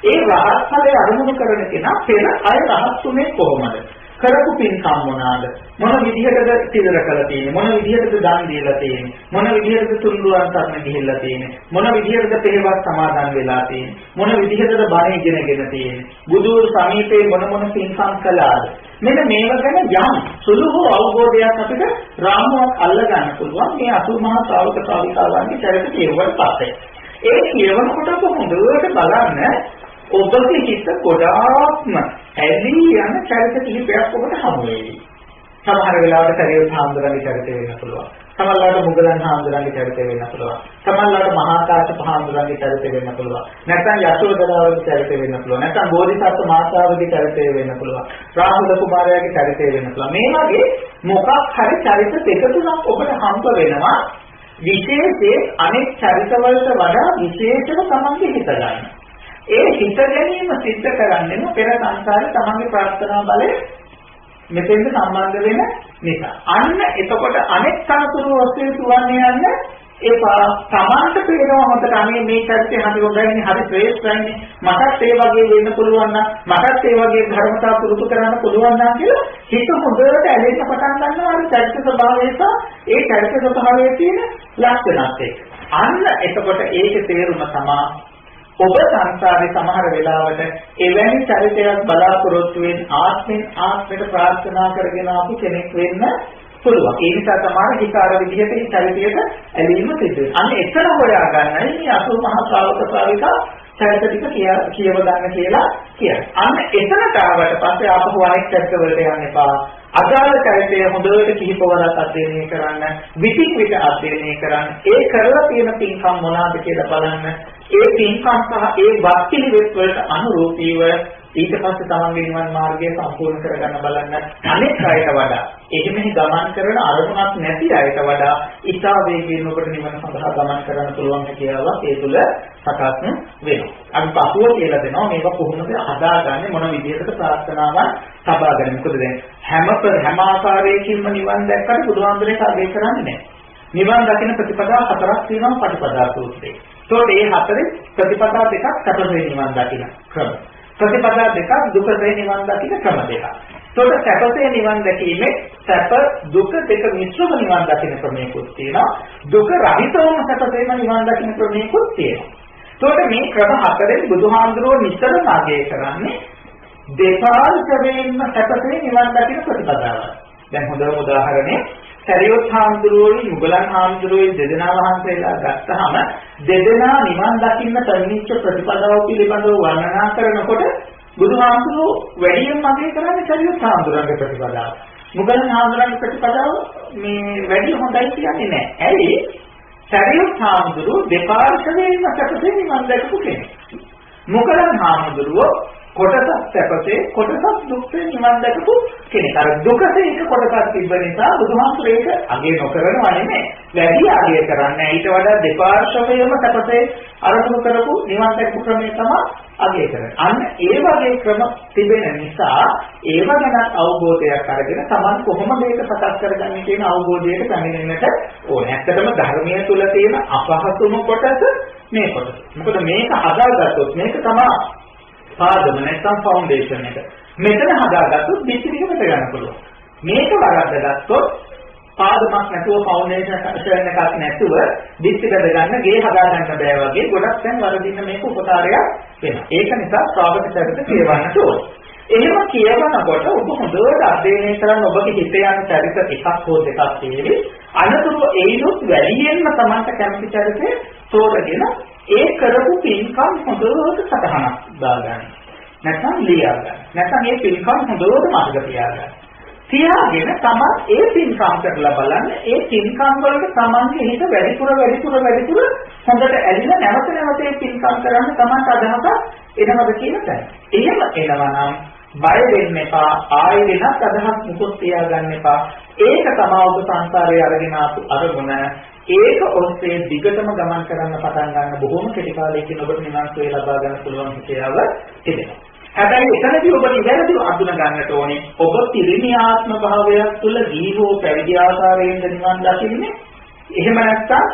ඒ රහත් ඵලයේ අරමුණු කරන කෙනා පෙර අය රහත් උනේ කොහොමද? කරපු පින්කම් මොනවාද? මොන විදිහටද සිදර කළා තියෙන්නේ? මොන විදිහටද දන් දීලා තියෙන්නේ? මොන විදිහටද තුන්දුවන් තරණ ගිහිල්ලා තියෙන්නේ? මොන විදිහටද පෙරවත් සමාදන් වෙලා තියෙන්නේ? මොන විදිහටද බණ ඉගෙනගෙන තියෙන්නේ? බුදුර සමීපේ මොන පින්කම් කළාද? මෙන්න මේව ගැන යම් සුළු හෝ අවබෝධයක් අපිට රාමුවක් අල්ල ගන්න පුළුවන් මේ 80 මහා ශ්‍රාවක ශ්‍රාවිකාවන්ගේ චරිත කියවුවට පස්සේ. ඒ කියවනකොට හොඳට බලන්න ඔබගේ හිත ගොඩාක්ම ඇලී යන චරිත කිහිපයක් ඔබට හමු වෙයි. සමහර වෙලාවට සරියුත් හාමුදුරන්ගේ චරිතය වෙන්න පුළුවන්. සමහරවිට මුගලන් හාමුදුරන්ගේ චරිතය වෙන්න පුළුවන්. සමහරවිට මහා කාශ්‍යප හාමුදුරන්ගේ චරිතය වෙන්න පුළුවන්. නැත්නම් යශෝදරාවගේ චරිතය වෙන්න පුළුවන්. නැත්නම් බෝධිසත්ව මාතාවගේ චරිතය වෙන්න පුළුවන්. රාහුල කුමාරයාගේ චරිතය වෙන්න පුළුවන්. මේ වගේ මොකක් හරි චරිත දෙක තුනක් ඔබට හම්බ වෙනවා. විශේෂයෙන් අනෙක් චරිතවලට වඩා විශේෂව තමන්ගේ හිත ගන්න. ඒ හිත ගැනීම සිද්ධ කරන්නේම පෙර සංසාරේ තමන්ගේ ප්‍රාර්ථනා බලය මෙතෙන්ද සම්බන්ධ වෙන නිසා. අන්න එතකොට අනෙක් තනතුරු ඔස්සේ සුවන්නේ යන්න ඒ තමන්ට පේනවා හොඳට අනේ මේ චරිතය හරි හොඳයිනේ හරි ශ්‍රේෂ්ඨයිනේ මටත් ඒ වගේ වෙන්න පුළුවන් නම් මටත් ඒ වගේ ධර්මතා පුරුදු කරන්න පුළුවන් නම් කියලා හිත හොඳට ඇලෙන්න පටන් ගන්නවා අර චරිත ස්වභාවය සහ ඒ චරිත ස්වභාවයේ තියෙන ලක්ෂණات එක්ක. අන්න එතකොට ඒකේ තේරුම තමයි ඔබ සංසාරේ සමහර වෙලාවට එවැනි චරිතයක් බලාපොරොත්තු වෙන ආත්මෙන් ආත්මයට ප්‍රාර්ථනා කරගෙන ආපු කෙනෙක් වෙන්න පුළුවන්. ඒ නිසා තමයි හිතාර විදිහට මේ චරිතයට ඇලීම සිද්ධ වෙන්නේ. අන්න එතන හොයා ගන්නයි මේ 80 මහා ශ්‍රාවක ශ්‍රාවිකා චරිත ටික කියව ගන්න කියලා කියන්නේ. අන්න එතනට ආවට පස්සේ ආපහු අනෙක් චරිත වලට යන්න එපා. අදාළ චරිතය හොඳට කිහිපවරක් අධ්‍යයනය කරන්න, විතික් විත අධ්‍යයනය කරන්න. ඒ කරලා තියෙන පින්කම් මොනවාද කියලා බලන්න. ඒ පින්කම් සහ ඒ වස්තිලිවෙත් වලට අනුරූපීව ඊට පස්සේ තමන්ගේ නිවන් මාර්ගය සම්පූර්ණ කරගන්න බලන්න. අනෙක් අයට වඩා එහෙමයි ගමන් කරන අරමුණක් නැති අයට වඩා ඉතා වේගයෙන් ඔබට නිවන සඳහා ගමන් කරන්න පුළුවන් කියලා ඒ තුල සකස් වෙනවා. අපි පසුව කියලා දෙනවා මේක කොහොමද හදාගන්නේ මොන විදිහකට ප්‍රාර්ථනාවක් සබාගන්නේ. මොකද දැන් හැම ආකාරයකින්ම නිවන් දැක්කට බුදුහාමුදුරේ කාර්යය කරන්නේ නැහැ. නිවන් දකින්න ප්‍රතිපදා හතරක් තියෙනවා පටිපදා සූත්‍රයේ. ඒතකොට මේ හතරේ ප්‍රතිපදා දෙකක් සැපසේ නිවන් දකින්න ක්‍රම. ප්‍රතිපදා දෙකක් දුකසේ නිවන් දකින්න ක්‍රම දෙකක්. ඒතකොට සැපසේ නිවන් දැකීමේ සැප දුක දෙක මිශ්‍රව නිවන් දකින්න ක්‍රමයකුත් තියෙනවා. දුක රහිතවම සැපසේම නිවන් දකින්න ක්‍රමයකුත් තියෙනවා. ඒතකොට මේ ක්‍රම හතරෙන් බුදුහාමුදුරුවෝ නිතරම අගය කරන්නේ දෙපාර්ශ්වයෙන්ම සැපසේ නිවන් දකින්න ප්‍රතිපදාවයි. දැන් හොඳම උදාහරණය සරියොත් හාමුදුරුවෝයි මුගලන් හාමුදුරුවෝයි දෙදෙනා වහන්සේලා ගත්තාම දෙදෙනා නිවන් දකින්න තනිච්ච ප්‍රතිපදාව පිළිබඳව වර්ණනා කරනකොට බුදුහාමුදුරුවෝ වැඩියෙන් අගය කරන්නේ සරියොත් හාමුදුරුවන්ගේ ප්‍රතිපදාව. මුගලන් හාමුදුරුවන්ගේ ප්‍රතිපදාව මේ වැඩි හොඳයි කියන්නේ නැහැ. ඇයි? සරියොත් හාමුදුරුවෝ දෙපාර්ශ්වයෙන්ම සැපසේ නිවන් දැකපු කෙනෙක්. මුගලන් හාමුදුරුවෝ කොටසක් සැපසේ කොටසක් දුක්සේ නිවන් දැකපු කෙනෙක්. අර දුකේ එක කොටසක් තිබ්බ නිසා බුදුහාමුදුරේ ඒක අගේ නොකරනවා නෙමෙයි. වැඩි අගය කරන්නේ. ඊට වඩා දෙපාර්ශ්වයම සැපසේ අරමුණු කරපු නිවන් දැක්පු ක්‍රමය තමයි අගය කරන්නේ. අන්න ඒ වගේ ක්‍රම තිබෙන නිසා ඒව ගැන අවබෝධයක් අරගෙන තමන් කොහොමද මේක සකස් කරගන්නේ කියන අවබෝධයට පැමිණෙන්නට ඕනේ. ඇත්තටම ධර්මයේ තුල තියෙන අපහසුම කොටස මේ කොටස. මොකද මේක හදාගත්තොත් මේක තමයි පාදම නැත්නම් ෆවුන්ඩේෂන් එක. මෙතන හදාගත්තොත් පිටිපිට ගන්න පුළුවන්. මේක වරද්දගත්තොත් පාදමක් නැතුව ෆවුන්ඩේෂන් එකක් නැතුව පිටිපිට ගන්න ගේ හදා ගන්න බෑ වගේ ගොඩක් දැන් වරදින්න මේක උපකාරයක් වෙනවා. ඒක නිසා ශ්‍රාවක චරිත කියවන්නට ඕනේ. එහෙම කියවනකොට ඔබ හොඳට අධ්‍යයනය කරන් ඔබගේ හිතේ යන චරිත එකක් හෝ දෙකක් තියෙවි. අනතුරු ඒනොත් වැඩියෙන්ම Tamanට කැමති චරිතේ තෝරගෙන ඒ කරපු පින්කම් හොඳට සටහනක් දාගන්න. නැත්නම් ලියා ගන්න. නැත්නම් මේ පින්කම් හොඳට මතක තියාගන්න. තියාගෙන තමන් ඒ පින්කම් කරලා බලන්න ඒ පින්කම් වලට තමන්ගේ හිත වැඩිපුර හොඳට ඇලිලා නැවත ඒ පින්කම් කරන්න තමන්ට අදහසක් එනවද කියන තැන. එහෙම එනවා නම් බය වෙන්න එපා. ආයෙ වෙනත් අදහස් මුකුත් තියාගන්න එපා. ඒක තමයි ඔබ සංසාරයේ අරගෙන ආපු අරමුණ. ඒක ඔස්සේ දිගටම ගමන් කරන්න පටන් ගන්න බොහොම කෙටි කාලයකින් ඔබට නිවන් සුවය ලබා ගන්න පුළුවන් හිතියාව තිබෙනවා. හැබැයි එතනදී ඔබ නිවැරදිව අඳුන ගන්නට ඕනේ ඔබ පිරිණි ආත්ම භාවයක් තුළ ජීවෝ පැවිදි ආකාරයෙන් නිවන් දකින්නේ. එහෙම නැත්නම්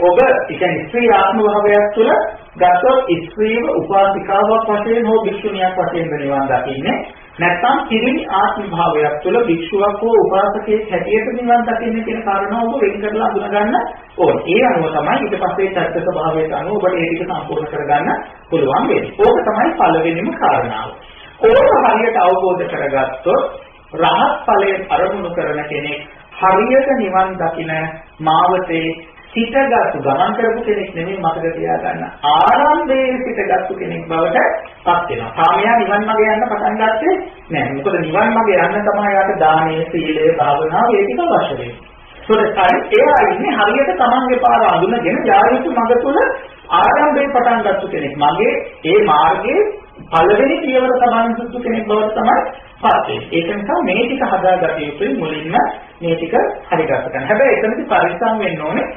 ඔබ කියන්නේ ස්ත්‍රී ආත්ම භාවයක් තුළ ගතොත් ස්ත්‍රීව උපාසිකාවක් වශයෙන් හෝ භික්ෂුණියක් වශයෙන් නිවන් දකින්නේ. නැත්නම් පිරිණි ආත්ම භාවයක් තුළ භික්ෂුවක් හෝ උපාසකයෙක් හැටියට නිවන් දකින්න කියන කාරණාව ඔබ වෙන් කරලා අඳුන ගන්න ඕනේ. ඒ අනුව තමයි ඊට පස්සේ චර්ිත ස්වභාවයට අනුව ඔබට ඒ ටික සම්පූර්ණ කරගන්න පුළුවන් වෙන්නේ. ඕක තමයි පළවෙනිම කාරණාව. ඕක හරියට අවබෝධ කරගත්තොත් රහත් ඵලයේ අරමුණු කරන කෙනෙක් හරියට නිවන් දකින මාවතේ සිටගත්තු ගමන් කරපු කෙනෙක් නෙමෙයි මතක තියාගන්න. ආරම්භයේ සිටගත්තු කෙනෙක් බවට පත් වෙනවා. කාමයා නිවන් මාගේ යන්න පටන් ගත්තේ නෑ. මොකද නිවන් මාගේ යන්න තමයි යාට දානීය, සීලය, භාවනාව ඒ ටික අවශ්‍ය වෙන්නේ. එයා ඉන්නේ හරියට තමන්ගේ පාර අඳුනගෙන යායුතු මඟ තුල ආරම්භයේ පටන් ගත්තු කෙනෙක්. මගේ ඒ මාර්ගයේ පළවෙනි පියවර තමන් සුසු කෙනෙක් බවට තමයි පත් වෙන්නේ. ඒක නිසා මේ ටික හදාගත යුතුයි මුලින්ම මේ ටික හරියට ගන්න. හැබැයි එතනදී පරිස්සම් වෙන්න ඕනේ.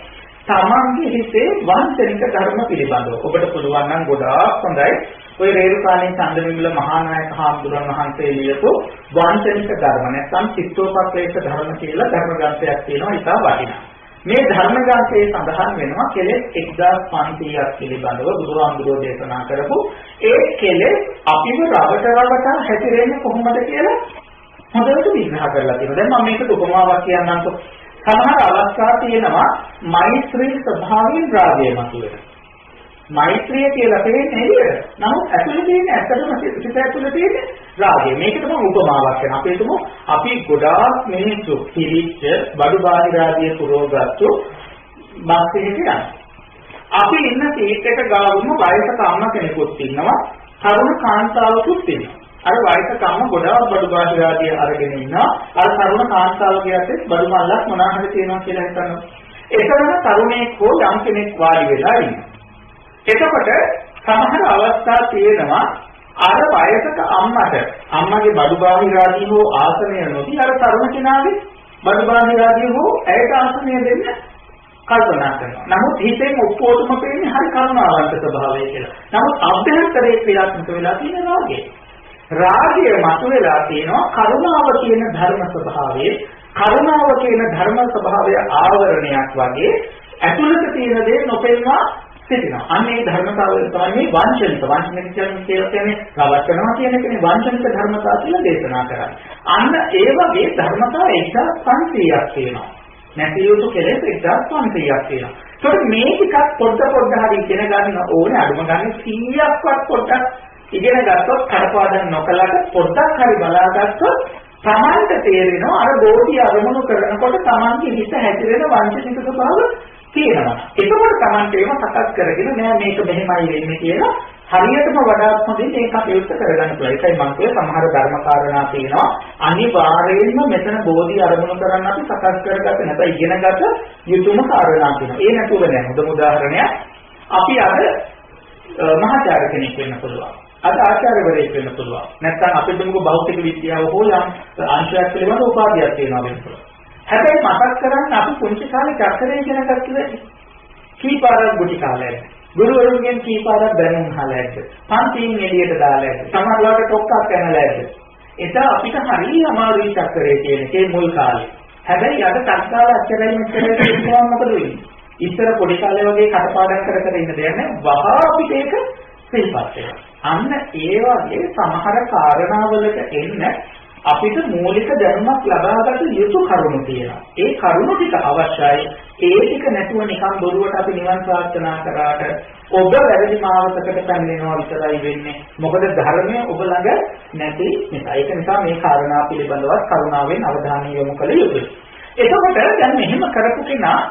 තමන්ගේ හිතේ වංචනික ධර්ම පිළිබඳව ඔබට පුළුවන් නම් ගොඩාක් හොඳයි ඔය රේරුකාණේ චන්දවිමල මහානායක හාමුදුරන් වහන්සේ ලියපු වංචනික ධර්ම නැත්නම් චිත්තෝපක්ලේශ ධර්ම කියලා ධර්ම ග්‍රන්ථයක් තියෙනවා. ඒක වටිනා. මේ ධර්ම ග්‍රන්ථයේ සඳහන් වෙනවා කෙලෙස් 1500ක් පිළිබඳව බුදුහාමුදුරෝ දේශනා කරපු ඒ කෙලෙස් අපිව රවටා හැතිරෙන්නේ කොහොමද කියලා හොඳට විග්‍රහ කරලා තියෙනවා. දැන් මම මේකට උපමාවක් කියන්නම්කෝ. සමහර අවස්ථා තියෙනවා මෛත්‍රී ස්වභාවයෙන් රාගය මතුවෙන. මෛත්‍රිය කියලා කියන්නේ එළියට. නමුත් ඇතුළේ තියෙන ඇත්තටම සිත ඇතුළේ තියෙන රාගය. මේක තමයි උපමාවක් කරන. අපි හිතමු අපි ගොඩාක් මිනිස්සු පිළිච්ච බඩු බාහිර ආදී පුරෝගත්තු බස් එකේ යනවා. අපි ඉන්න සීට් එක ගාවම වයසක අම්මා කෙනෙකුත් ඉන්නවා. තරුණ කාන්තාවකුත් ඉන්නවා. අර වයසක අම්මා ගොඩාක් බඩු බාහිර ආදී අරගෙන ඉන්නවා. අර තරුණ කාන්තාවගේ අතේ බඩු මල්ලක් මොනවා හරි තියෙනවා කියලා හිතනවා. ඒකවල තරුණයෙක් හෝ යම් කෙනෙක් වාඩි වෙලා ඉන්නවා. එතකොට සමහර අවස්ථා තියෙනවා අර වයසක අම්මට අම්මගේ බඩු බාහිර ආදී හෝ ආසනය නොදී අර තරුණ කෙනාගේ බඩු බාහිර ආදී හෝ ඇයට ආසනය දෙන්න කල්පනා කරනවා. නමුත් හිතෙන් ඔක්කොටම පේන්නේ හරි කරුණාවන්ත ස්වභාවය කියලා. නමුත් අභ්‍යන්තරයේ ක්‍රියාත්මක වෙලා තියෙන රාගය. රාගය මතුවලා තියෙනවා කරුණාව කියන ධර්ම ස්වභාවයේ. කරුණාව කියන ධර්ම ස්වභාවය ආවරණයක් වගේ ඇතුළත තියෙන දේ නොපෙන්වා සිටිනවා. අන්නේ ධර්මතාවය තමයි මේ වංචනික කියන්නේ රවට්ටනවා කියන එකනේ වංචනික ධර්මතාව කියලා දේශනා කරන්නේ. අන්න ඒ වගේ ධර්මතාව 1500ක් තියෙනවා. නැති යුතු කෙලෙස් 1500ක් තියෙනවා. ඒකට මේ ටිකක් පොඩ හරි ඉගෙන ගන්න ඕනේ. අඩුම ගන්න 100ක්වත් පොඩ්ඩක් ඉගෙන ගත්තොත් කරපාදම් නොකලට පොඩ්ඩක් හරි බලාගත්තොත් තමන්ට තේරෙනවා අර බෝධි අරමුණු කරනකොට තමන්ගේ හිත හැදිරෙන වංචනික ස්වභාව තියෙනවා. එතකොට තමන්ට ඒව සකස් කරගෙන නෑ මේක මෙහෙමයි වෙන්නේ කියලා හරියටම වඩාත් හොඳින් ඒක අපේක්ෂ කරගන්න පුළුවන්. ඒකයි මම කියේ සමහර ධර්ම කාරණා තියෙනවා. අනිවාර්යයෙන්ම මෙතන බෝධි අරමුණු කරන්න අපි සකස් කරගත්ත නැත්නම් ඉගෙනගත්ත යුතුයම කාරණා තියෙනවා. ඒ නැතුව නෑ. හොඳම උදාහරණයක් අපි අද මහාචාර්ය කෙනෙක් වෙන්න පුළුවන්. අද ආචාර්යවරයෙක් වෙන්න පුළුවන්. නැත්නම් අපිට දුමුක භෞතික විද්‍යාව හෝ යම් අංශයක් පිළිබඳ උපාධියක් තියෙනවා වෙන්න පුළුවන්. හැබැයි මතක් කරගන්න අපි පුංචි කාලේ චක්‍රය කියන කච්චිද කීපාරක් ගුටි කාලේ. ගුරුවරුන්ගෙන් කීපාරක් දැනුම් අහලා ඇද්ද. පන්තියෙන් එළියට දාලා ඇද්ද. සමහරවිට ටොක්කක් යනලා ඇද්ද. ඒක අපිට හරිය අමාරුයි චක්‍රය කියන එකේ මුල් කාලේ. හැබැයි අද තත්කාල අච්චරයි මෙච්චරයි කියනවා මොකද වෙන්නේ? ඉස්සර පොඩි කාලේ වගේ කටපාඩම් කර කර ඉන්න දෙයක් නෑ. වහා අපිට ඒක සිහිපත් වෙනවා. අන්න ඒ වගේ සමහර කාරණාවලට එන්න අපිට මූලික දැනුමක් ලබාගත යුතු කරුණු තියෙනවා. ඒ කරුණු ටික අවශ්‍යයි. ඒ ටික නැතුව නිකන් බොරුවට අපි නිවන් ප්‍රාර්ථනා කරාට ඔබ වැරදි මාවතකට පැමිණෙනවා විතරයි වෙන්නේ. මොකද ධර්මය ඔබ ළඟ නැති නිසා. ඒක නිසා මේ කාරණා පිළිබඳව කරුණාවෙන් අවධානය යොමු කළ යුතුයි. එතකොට දැන් මෙහෙම කරපු කෙනා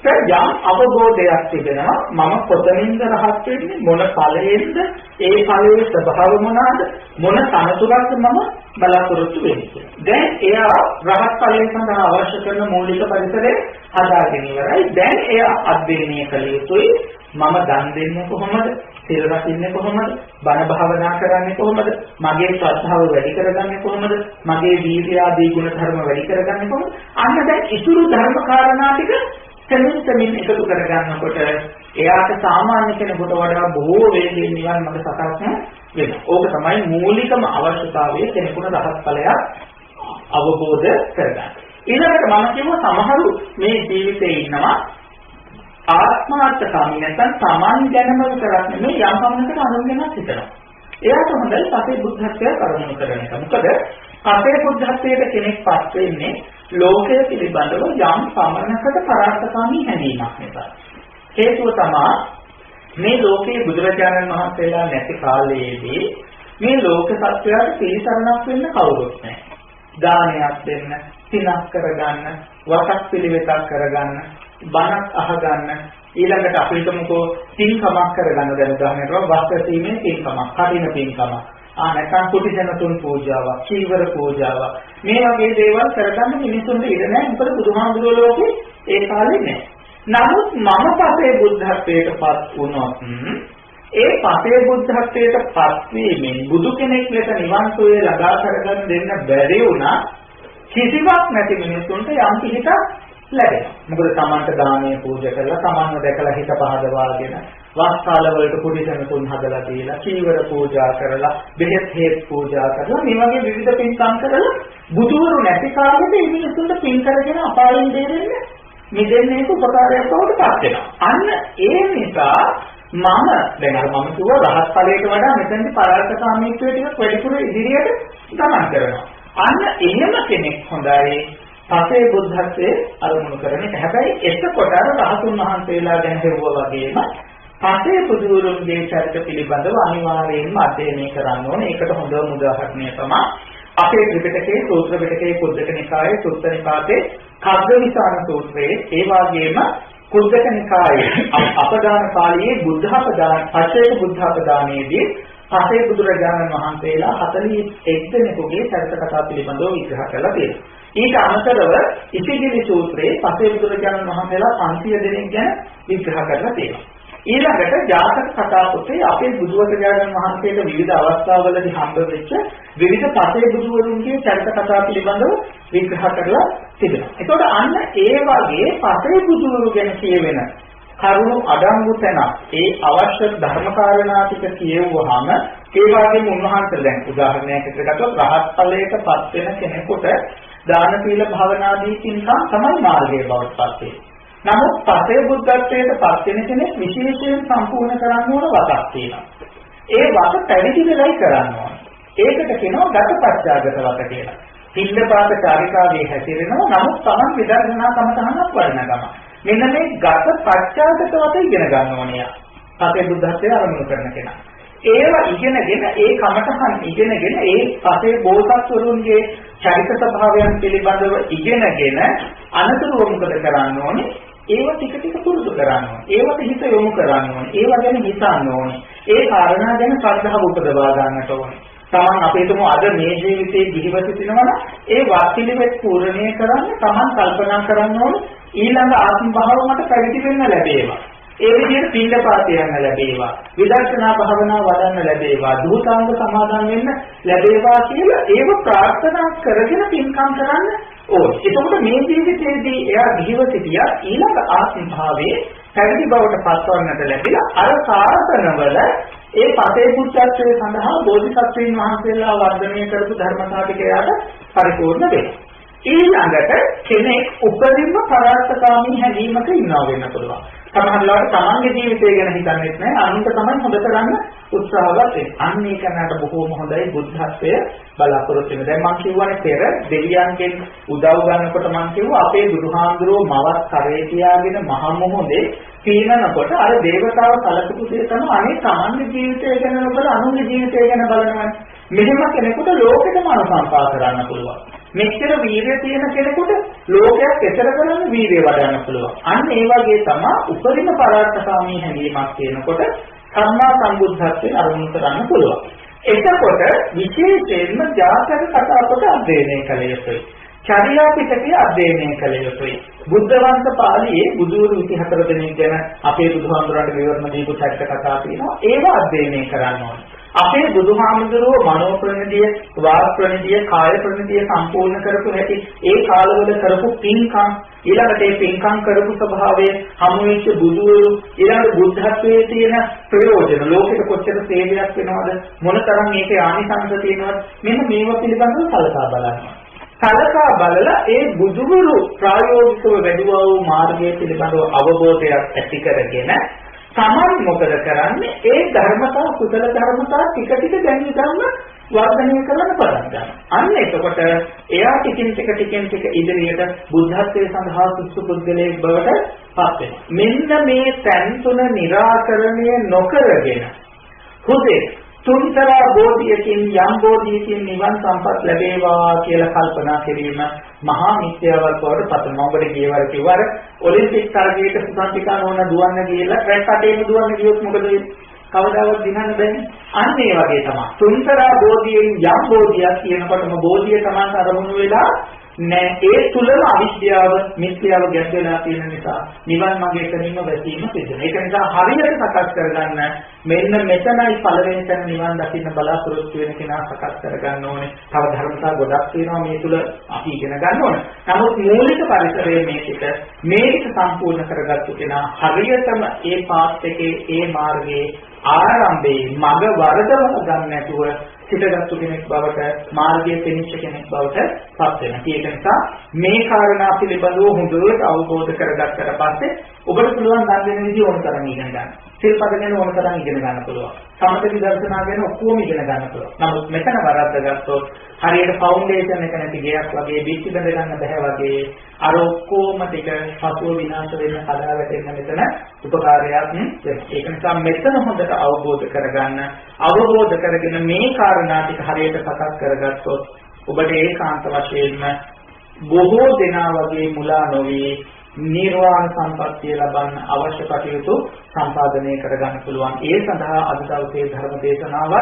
යම් අවබෝධයක් තිබෙනවා මම කොතනින්ද රහත් වෙන්නේ මොන ඵලයෙන්ද ඒ ඵලයේ ස්වභාව මොනවාද මොන තනතුරක්ද මම බලාපොරොත්තු වෙන්නේ. දැන් එයා රහත් ඵලයෙන් සඳහා අවශ්‍ය කරන මූලික පරිසරය හදාගෙන ඉවරයි. දැන් එයා අධ්‍යයනය කළ යුතුයි මම දන් දෙන්නේ කොහොමද? සිල් රකින්නේ කොහොමද? බණ භාවනා කරන්නේ කොහොමද? මගේ ශ්‍රද්ධාව වැඩි කරගන්නේ කොහොමද? මගේ වීර්ය ආදී ගුණ ධර්ම වැඩි කරගන්නේ කොහොමද? අන්න දැන් ඉතුරු ධර්ම කාරණා ටික සෙමින් එකතු කරගන්නකොට එයාට සාමාන්‍ය කෙනෙකුට වඩා බොහෝ වේගයෙන් නිවන් මඟ සකස් වෙනවා. ඕක තමයි මූලිකම අවශ්‍යතාවය කෙනෙකුට රහත් ඵලයක් අවබෝධ කරගන්න. ඊළඟට මම කියමු සමහරු මේ ජීවිතේ ඉන්නවා ආත්මාර්ථකාමී නැත්නම් සමාන දැනම විතරක් නෙමෙයි යම් පමණකට අනුගෙනත් හිතනවා. එයාට හොඳයි පසේ බුද්ධත්වය කරමුණු කරන එක. මොකද පසේ බුද්ධත්වයට කෙනෙක්පත් වෙන්නේ ලෝකය පිළිබඳව යම් පමණකට පරාර්ථකාමී හැඟීමක් නිසා. හේතුව තමයි මේ ලෝකයේ බුදුරජාණන් වහන්සේලා නැති කාලයේදී මේ ලෝක සත්‍යයට පිළිසරණක් වෙන්න කවුරුත් නැහැ. දානයක් දෙන්න, පිනක් කරගන්න, වතක් පිළිවෙතක් කරගන්න, බණක් අහගන්න, ඊළඟට අපිටමකෝ පින්කමක් කරගන්න දැන් උදාහරණයක් වස්ත්‍ර සීමේ පින්කමක්, කටින පින්කමක්, නැත්නම් කුටි ජනතුන් පූජාවක්, චීවර පූජාවක් මේ වගේ දේවල් කරගන්න මිනිසුන්ට ඉඩ නැහැ. මොකද බුදුහාමුදුරුවෝ ලෝකේ ඒ කාලේ නැහැ. නමුත් මම පසේ බුද්ධත්වයටපත් වුණොත් ඒ පසේ බුද්ධත්වයටපත් වීමෙන් බුදු කෙනෙක් ලෙස නිවන් සුවය ළඟා කරගන්න දෙන්න බැරි වුණා කිසිවක් නැති මිනිසුන්ට යම් කිහිපයක් ලැබෙනවා. මොකද තමන්ට දානය පූජා කරලා තමන්ව දැකලා හිත පහදවාගෙන වස් කාල වලට කුඩි සෙනසුන් හදලා දීලා චීවර පූජා කරලා බෙහෙත් හේත් පූජා කරලා මේ වගේ විවිධ පින්කම් කරලා බුදුවරු නැති කාලෙදී මේ මිනිසුන්ට පින් කරගෙන අපායෙන් දෙන්නේ මිදෙන්නේ උපකාරයක් බවට පත් වෙනවා. අන්න ඒ නිසා මම කිව්වා රහත් ඵලයට වඩා මෙතනදී පරාර්ථකාමීත්වය ටිකක් වැඩිපුර ඉදිරියට ගමන් කරනවා. අන්න එහෙම කෙනෙක් හොඳයි පසේ බුද්ධත්වයේ අරමුණු කරන එක. හැබැයි එතකොට අර රහතුන් වහන්සේලා ගැන හෙව්වා වගේම පසේ බුදුරුන්ගේ චරිත පිළිබඳව අනිවාර්යයෙන්ම අධ්‍යයනය කරන්න ඕනේ. ඒකට හොඳම උදාහරණය තමයි අපේ ත්‍රිපිටකයේ සූත්‍ර පිටකයේ කුද්දක නිකායේ සුත්ත නිපාතේ කග්ගවිසාන සූත්‍රයේ ඒ වගේම කුද්දක නිකායේ අපදාන කාලයේ බුද්ධාපදාන පස්සේ බුද්ධාපදානයේදී පසේ බුදුරජාණන් වහන්සේලා 41 දෙනෙකුගේ චරිත කතා පිළිබඳව විග්‍රහ කරලා තියෙනවා. ඊට අමතරව ඉතිගිලි සූත්‍රයේ පසේ බුදුරජාණන් වහන්සේලා 500 දෙනෙක් ගැන විග්‍රහ කරලා තියෙනවා. ඊළඟට ජාතක කතා පොතේ අපේ බුදුරජාණන් වහන්සේට විවිධ අවස්ථාවලදී හම්බ වෙච්ච විවිධ පසේ බුදුවරුන්ගේ චරිත කතා පිළිබඳව විග්‍රහ කරලා තිබෙනවා. ඒකෝට අන්න ඒ වගේ පසේ බුදුවරු ගැන කියවෙන කරුණු අඩංගු තැන ඒ අවශ්‍ය ධර්ම කාරණා ටික කියවුවාම ඒ වගේම උන්වහන්සේ දැන් උදාහරණයක් විදිහට ගත්තොත් රහත් ඵලයටපත් වෙන කෙනෙකුට දාන සීල භාවනාදී පින්කම් තමයි මාර්ගය බවට පත් වෙන්නේ. නමුත් පසේ බුද්ධත්වයටපත් වෙන කෙනෙක් විශේෂයෙන් සම්පූර්ණ කරන්න ඕන වතක් තියෙනවා. ඒ වත පැවිදි වෙලයි කරන්න ඕන. ඒකට කියනවා ගතපච්චාගත වත කියලා. පිළිපාත චාරිකාවේ හැසිරෙනවා. නමුත් Taman විදර්ශනා කමතහනක් වඩනකම. මෙන්න මේ ගතපච්චාගත වත ඉගෙන ගන්න ඕනේ. පසේ බුද්ධත්වයට අරමුණු කරන කෙනා. ඒවා ඉගෙනගෙන ඒ කමතහන් ඉගෙනගෙන ඒ පසේ බෝසත්වරුන්ගේ චරිත ස්වභාවයන් පිළිබඳව ඉගෙනගෙන අනතුරුව මොකද කරන්න ඕනේ? ඒව ටික ටික පුරුදු කරන්න ඕනේ. ඒවට හිත යොමු කරන්න ඕනේ. ඒව ගැන හිතන්න ඕනේ. ඒ කාරණා ගැන ශ්‍රද්ධාව උපදවා ගන්නට ඕනේ. Taman අපේටම අද මේ ජීවිතේ ජීව සිටිනවනම් ඒ වාක්‍යලිවෙත් පූර්ණණය කරන්න Taman කල්පනා කරන්න ඕනේ ඊළඟ ආත්ම භාව මත පැවිදි වෙන්න ලැබේවා. ඒ විදිහට පින්ඩපාත යන්න ලැබේවා. විදර්ශනා භාවනා වඩන්න ලැබේවා. දුතාංග සමාදන් වෙන්න ලැබේවා කියලා ඒව ප්‍රාර්ථනා කරගෙන පින්කම් කරන්න ඕනේ. එතකොට මේ ජීවිතයේදී එයා ගිහිව සිටියා ඊළඟ ආත්ම භාවයේ පැවිදි බවට පත්වන්නට ලැබිලා අර සාසනවල ඒ පතේ පුත්‍රත්වයේ සඳහා බෝධිසත්වයන් වහන්සේලා වර්ධනය කරපු ධර්මතාවයකට පරිපූර්ණ වෙනවා. ඊළඟට කෙනෙක් උපරිම පරාර්ථකාමී හැඟීමක ඉන්නවා වෙන්න පුළුවන්. සමහරවිට තමන්ගේ ජීවිතය ගැන හිතන්නේ නැහැ අනුන්ට තමයි හොඳ කරන්න උත්සාහවත් වෙන්නේ. අන්න ඒක නට බොහෝම හොඳයි බුද්ධත්වය බලාපොරොත්තු වෙන. දැන් මම කියවනේ පෙර දෙවියන්ගෙන් උදව් ගන්නකොට මම කිව්වා අපේ බුදුහාමුදුරුවෝ මවත් කරේ තියාගෙන මහ මොහොතේ පීනනකොට අර දේවතාව කලකපු දේ තමයි අනේ තමන්ගේ ජීවිතය ගැන නොබලා අනුන්ගේ ජීවිතය ගැන බලනවා. මෙහෙම කෙනෙකුට ලෝකෙටම අනුකම්පා කරන්න පුළුවන්. මෙච්චර වීර්යය තියෙන කෙනෙකුට ලෝකයක් එතර කරන්න වීර්යය වඩන්න පුළුවන්. අන්න ඒ වගේ තමයි උපරිම පරාර්ථකාමී හැඟීමක් තියෙනකොට සම්මා සම්බුද්ධත්වයෙන් අරමුණු කරන්න පුළුවන්. එතකොට විශේෂයෙන්ම ජාතක කතා කොට අධ්‍යයනය කළ යුතුයි. චර්යා පිටකය අධ්‍යයනය කළ යුතුයි. බුද්ධ වංශ පාළියේ බුදුරු 24 දෙනෙක් ගැන අපේ බුදුහාමුදුරන්ට විවරණ දීපු චරිත කතා තියෙනවා. ඒවා අධ්‍යයනය කරන්න ඕනේ. අපේ බුදුහාමුදුරුවෝ මනෝ ප්‍රණිදිය, වාග් ප්‍රණිදිය, කාය ප්‍රණිදිය සම්පූර්ණ කරපු හැටි, ඒ කාලවල කරපු පින්කම්, ඊළඟට ඒ පින්කම් කරපු ස්වභාවය, හමු වෙච්ච බුදුවරු, ඊළඟ බුද්ධත්වයේ තියෙන ප්‍රයෝජන, ලෝකෙට කොච්චර සේවයක් වෙනවද, මොනතරම් මේකේ ආනිසංස තියෙනවද, මෙන්න මේවා පිළිබඳව සලකා බලන්න. සලකා බලලා ඒ බුදුවරු ප්‍රායෝගිකව වැඩුවා වූ මාර්ගය පිළිබඳව අවබෝධයක් ඇති කරගෙන තමන් මොකද කරන්නේ? ඒ ධර්මතා කුසල ධර්මතා ටික ටික දැනි ගන්න වර්ධනය කරන්න පටන් ගන්නවා. අන්න එතකොට එයා ටිකින් ටික ඉදිරියට බුද්ධත්වයේ සඳහා සුසු පුද්ගලයෙක් බවට පත් වෙනවා. මෙන්න මේ තැන් තුන निराකරණය නොකරගෙන හුදේ තුන්තරා බෝධියකින් යම් බෝධියකින් නිවන් සම්පත් ලැබේවා කියලා කල්පනා කිරීම මහා මිත්‍යාවක් බවට පත් වෙනවා. ඔබට ගියවර කිව්වර ඔලිම්පික් තරගයකට සුසන්තිකා නෝන දුවන්න ගිහලා ට්‍රැක් කටේම දුවන්න ගියොත් මොකද වෙන්නේ? කවදාවත් දිනන්න බෑනේ. අන්න ඒ වගේ තමයි. තුන්තරා බෝධියෙන් යම් බෝධියක් කියනකොටම බෝධිය තමයි අරමුණු වෙලා නෑ. ඒ තුලම අවිද්‍යාව මිත්‍යාව ගැට වෙලා තියෙන නිසා නිවන් මාර්ගයේ එතනින්ම වැටීම සිදුන. ඒක නිසා හරියට සකස් කරගන්න මෙන්න මෙතනයි පළවෙනි තැන නිවන් දකින්න බලාපොරොත්තු වෙන කෙනා සකස් කරගන්න ඕනේ. තව ධර්මතා ගොඩක් තියෙනවා මේ තුල අපි ඉගෙන ගන්න ඕනේ. නමුත් මූලික පරිසරයේ මේක සම්පූර්ණ කරගත්තු කෙනා හරියටම ඒ පාත් එකේ ඒ මාර්ගයේ ආරම්භයේ මඟ වරදව ගන්න නැතුව සිටගත්තු කෙනෙක් බවට මාර්ගයේ පෙනිච්ච කෙනෙක් බවට පත් වෙනවා. ඒක නිසා මේ කාරණා පිළිබඳව හොඳට අවබෝධ කරගත්තට පස්සේ ඔබට පුළුවන් දන් දෙන විදිහ ඕන තරම් ඉගෙන ගන්න. සිල්පද ගැන ඕන තරම් ඉගෙන ගන්න පුළුවන්. සමථ විදර්ශනා ගැන ඔක්කොම ඉගෙන ගන්න පුළුවන්. නමුත් මෙතන වරද්ද ගත්තොත් හරියට ෆවුන්ඩේෂන් එක නැති ගයක් වගේ බිත්ති බඳ ගන්න බෑ වගේ අර ඔක්කොම ටික පසුව විනාශ වෙන්න කඩා වැටෙන්න මෙතන උපකාරයක් වෙනවා. ඒක නිසා මෙතන හොඳට අවබෝධ කරගන්න. අවබෝධ කරගෙන මේ කාරණා ටික හරියට සකස් කරගත්තොත් ඔබට ඒකාන්ත වශයෙන්ම බොහෝ දෙනා වගේ මුලා නොවි නිර්වාණ සම්පත්තිය ලබන්න අවශ්‍ය කටයුතු සම්පාදනය කරගන්න පුළුවන්. ඒ සඳහා අද දවසේ ධර්ම දේශනාව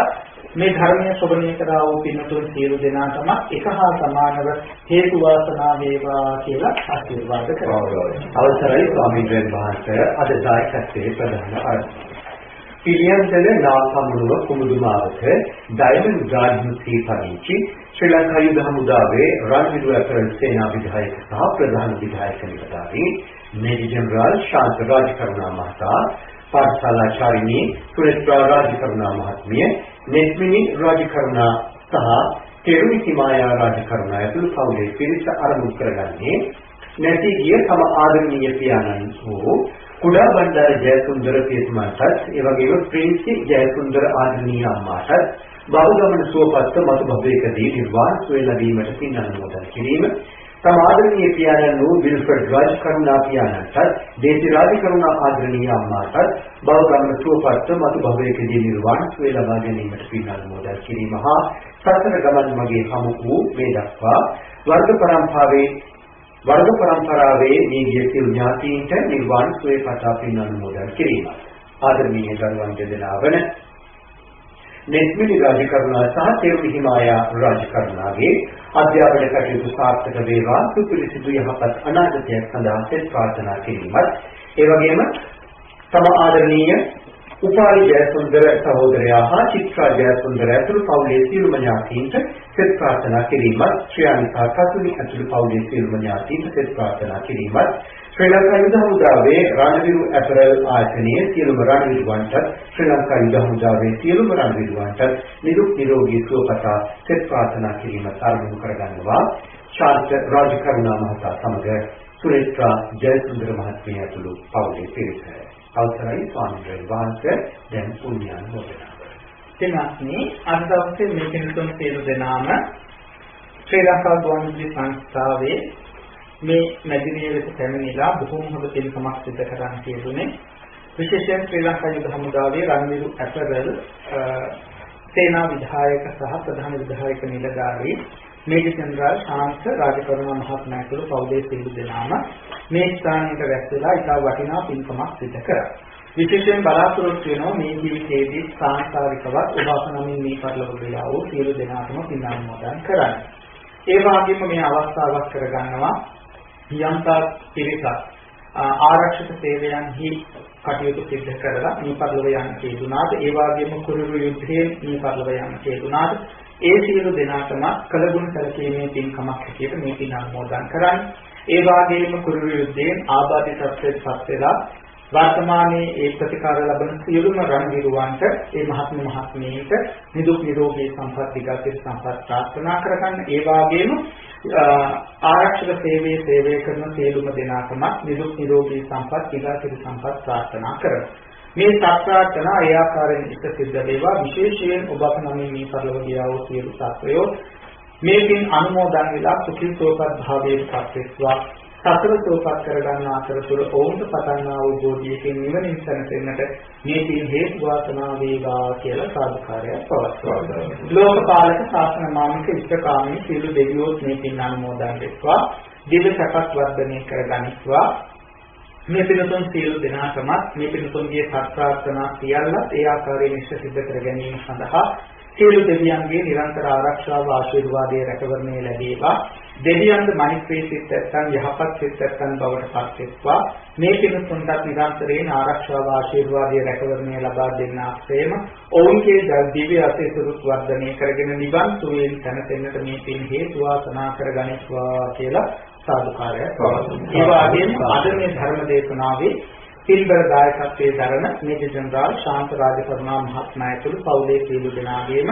මේ ධර්මයේ ශ්‍රවණය කරා වූ පින්තුන් සියලු දෙනාටම එක හා සමානව හේතු වාසනා වේවා කියලා ආශිර්වාද කරනවා. අවසරයි ස්වාමීන් වහන්සේ අද දායකත්වයේ ප්‍රධාන අරමුණ පිළියම්දල නාසමුව කුමුදුමාවත ඩයමන්ඩ් ගාඩන් සීපරිචි ශ්‍රී ලංකා යුද හමුදාවේ රන්විරු ඇපරල් සේනා විධායක සහ ප්‍රධාන විධායක නිලධාරී මේජර් ජෙනරාල් ශාන්ත රාජකරුණා මහතා පාඨශාලාචාරිණී සුරේත්‍රා රාජකරුණා මහත්මිය නෙත්මිනි රාජකරුණා සහ තෙරුණි මායා රාජකරුණා ඇතුළු පවුලේ පිරිස ආරම්භ කරගන්නේ නැති ගිය තම ආදරණීය පියාණන් වූ කුඩා බණ්ඩාර ජයසුන්දර පියතුමාටත් ඒ වගේම ප්‍රින්සි ජයසුන්දර ආදරණීය අම්මාටත් බහුගමන සුවපත්ව මතු භවයකදී නිර්වාණ සුවය ලැබීමට පින් අනුමෝදන් කිරීම තම ආදරණීය පියාණන් වූ විල්ෆර්ඩ් රාජකරුණා පියාණන්ටත් දේශී රාජකරුණා ආදරණීය අම්මාටත් බහුගමන සුවපත්ව මතු භවයකදී නිර්වාණ සුවය ලබා ගැනීමට පින් අනුමෝදන් කිරීම හා සතර ගමන් මගේ හමු වූ මේ දක්වා වර්ග පරම්පරාවේ නීගිය සියලු ඥාතීන්ට නිර්වාණ සුවය පතා පින් අනුමෝදන් කිරීම. ආදරණීය දරුවන් දෙදෙනා වන නෙත්මිනි රාජකරුණා සහ තෙරුණි හිමායා රාජකරුණාගේ අධ්‍යාපන කටයුතු සාර්ථක වේවා සුපිරිසිදු යහපත් අනාගතයක් සඳහා සෙත් ප්‍රාර්ථනා කිරීමත් ඒ වගේම තම ආදරණීය උපාලි ජයසුන්දර සහෝදරයා හා චිත්‍රා ජයසුන්දර ඇතුළු පවුලේ සියලුම ඥාතීන්ට සෙත් ප්‍රාර්ථනා කිරීමත් ශ්‍රී අනිතා කතුලි ඇතුළු පවුලේ සියලුම ඥාතීන්ට සෙත් ප්‍රාර්ථනා කිරීමත් ශ්‍රී ලංකා යුද හමුදාවේ රණවිරු ඇපරල් ආයතනයේ සියලුම රණවිරුවන්ට ශ්‍රී ලංකා යුද හමුදාවේ සියලුම රණවිරුවන්ට නිරුක් නිරෝගී සුවපතා සෙත් ප්‍රාර්ථනා කිරීමත් ආරම්භ කරගන්නවා ශාන්ත රාජකරුණා මහතා සමග සුරේත්‍රා ජයසුන්දර මහත්මිය ඇතුළු පවුලේ පිරිස. අවසරයි ස්වාමීන් වහන්සේ දැන් පුණ්‍යානුමෝදනා කරනවා. එතනස්නේ අද දවසේ මේ කෙනෙකුන් සියලු දෙනාම ශ්‍රී ලංකා ගුවන්විදුලි සංස්ථාවේ මේ මැදිරිය වෙත පැමිණිලා බොහෝම හොඳ පිළිකමක් සිදු කරන්න කියදුනේ විශේෂයෙන් ශ්‍රී ලංකා යුද හමුදාවේ රන්විරු ඇපරල් සේනා විධායක සහ ප්‍රධාන විධායක නිලධාරී මේජර් ජෙනරාල් ශාන්ත රාජකරුණා මහත්මයා ඇතුළු පවුලේ සියලු දෙනාම මේ ස්ථානයට රැස් වෙලා ඉතා වටිනා පින්කමක් සිදු කරා. විශේෂයෙන් බලාපොරොත්තු වෙනවා මේ ජීවිතයේදී සාංශාරිකවත් ඔබ අපනමින් මේ පරිලෝක වෙලා වූ සියලු දෙනාටම පින් අනුමෝදන් කරන්න. ඒ වගේම මේ අවස්ථාවක් කරගන්නවා යම්තා පිරිසක් ආරක්ෂක සේවයන්හි කටයුතු සිදු කරලා මේ පරිලෝක යන හේතුනාද ඒ වගේම කුරුරු යුද්ධයෙන් මේ පරිලෝක යන හේතුනාද ඒ සියලු දෙනාටම කළගුණ සැලකීමේ පින්කමක් හැටියට මේ පින් අනුමෝදන් කරන්නේ. ඒ වගේම කුරුරු යුද්ධයෙන් ආබාධිත තත්ත්වයට පත් වෙලා වර්තමානයේ ඒ ප්‍රතිකාර ලබන සියලුම රණවිරුවන්ට ඒ මහත්මීන්ට නිදුක් නිරෝගී සම්පත් දිගට සම්පත් ප්‍රාර්ථනා කරගන්න. ඒ වගේම ආරක්ෂක සේවයේ සේවය කරන සියලුම දෙනාටම නිදුක් නිරෝගී සම්පත් දිගට සම්පත් ප්‍රාර්ථනා කරනවා. මේ සත්‍යාර්ථනා ඒ ආකාරයෙන් ඉෂ්ට සිද්ධ වේවා. විශේෂයෙන් ඔබ අපනමින් මේ පරිලෝක ගියා වූ සියලු සත්වයෝ මේකින් අනුමෝදන් වෙලා සුඛී සෝපත් භාවයෙන් පත්වෙත්වා. සතර සෝපත් කරගන්න අතරතුර ඔවුන්ට පතන්නා වූ බෝධියකින් නිවනින් සැනසෙන්නට මේ පින් හේතු වාසනා වේවා කියලා සාදුකාරයක් පවත්වනවා. ලෝකපාලක ශාසන මාමික ඉෂ්ඨකාමී සියලු දෙවියෝ මේ පින් අනුමෝදන් වෙත්වා. දිව්‍ය සකස් වර්ධනය කරගනිත්වා. මේ පින්තුන් සියලු දෙනාටම මේ පින්තුන්ගේ සත්‍යාර්ථනා සියල්ලත් ඒ ආකාරයෙන් ඉෂ්ට සිද්ධ කර ගැනීම සඳහා සියලු දෙවියන්ගේ නිරන්තර ආරක්ෂාව ආශිර්වාදයේ රැකවරණය ලැබේවා. දෙවියන්ගේ මෛත්‍රී සිතයන් යහපත් සිතයන් බවට පත්වෙත්වා. මේ පින්තුන්ට නිරන්තරයෙන් ආරක්ෂාව ආශිර්වාදයේ රැකවරණය ලබා දෙන්න ආශ්‍රයම ඔවුන්ගේ දිව්‍ය අසීසුරුත් වර්ධනය කරගෙන නිවන් සුවයෙන් සැනසෙන්නට මේ පින් හේතු වාසනා කරගනිත්වා කියලා සාදුකාරයක් පවතුනවා. ඒ වගේම අද මේ ධර්ම දේශනාවේ පිළිබර දායකත්වයේ දරන මේජර් ජෙනරාල් ශාන්ත රාජකරුණා මහත්මයා ඇතුළු පවුලේ සියලු දෙනාගේම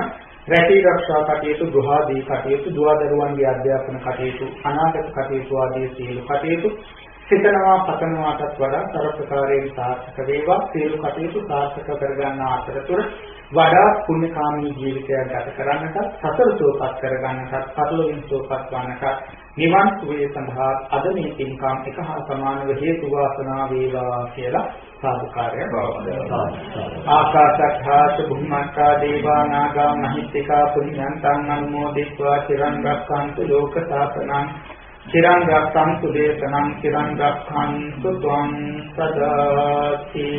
රැකී ආරක්ෂා කටයුතු, ගෘහාදී කටයුතු, දුවදරුවන්ගේ අධ්‍යාපන කටයුතු, අනාගත කටයුතු ආදී සියලු කටයුතු සිතනවා පතනවාටත් වඩා සර්වප්‍රකාරයෙන් සාර්ථක වේවා. සියලු කටයුතු සාර්ථක කරගන්න අතරතුර වඩා පුණ්‍යකාමී ජීවිතයක් ගත කරන්නට, සතර සෝපත් කරගන්නට, පරලොවින් සෝපත් වන්නට, නිවන් සුවය සඳහා අද මේ පින්කම් එක හා සමානව හේතු වාසනා වේවා කියලා සාදුකාරයක් පවත්වනවා. ආකාශත්ථාච බුම්මත්තා දේවා නාග මහිත්‍තිකා පුඤ්ඤන්තං අනුමෝදිत्वा චිරං රක්ඛන්තු ලෝක සාසනං චිරං රක්ඛන්තු දේශනං චිරං රක්ඛන්තු ත්වං සදාති.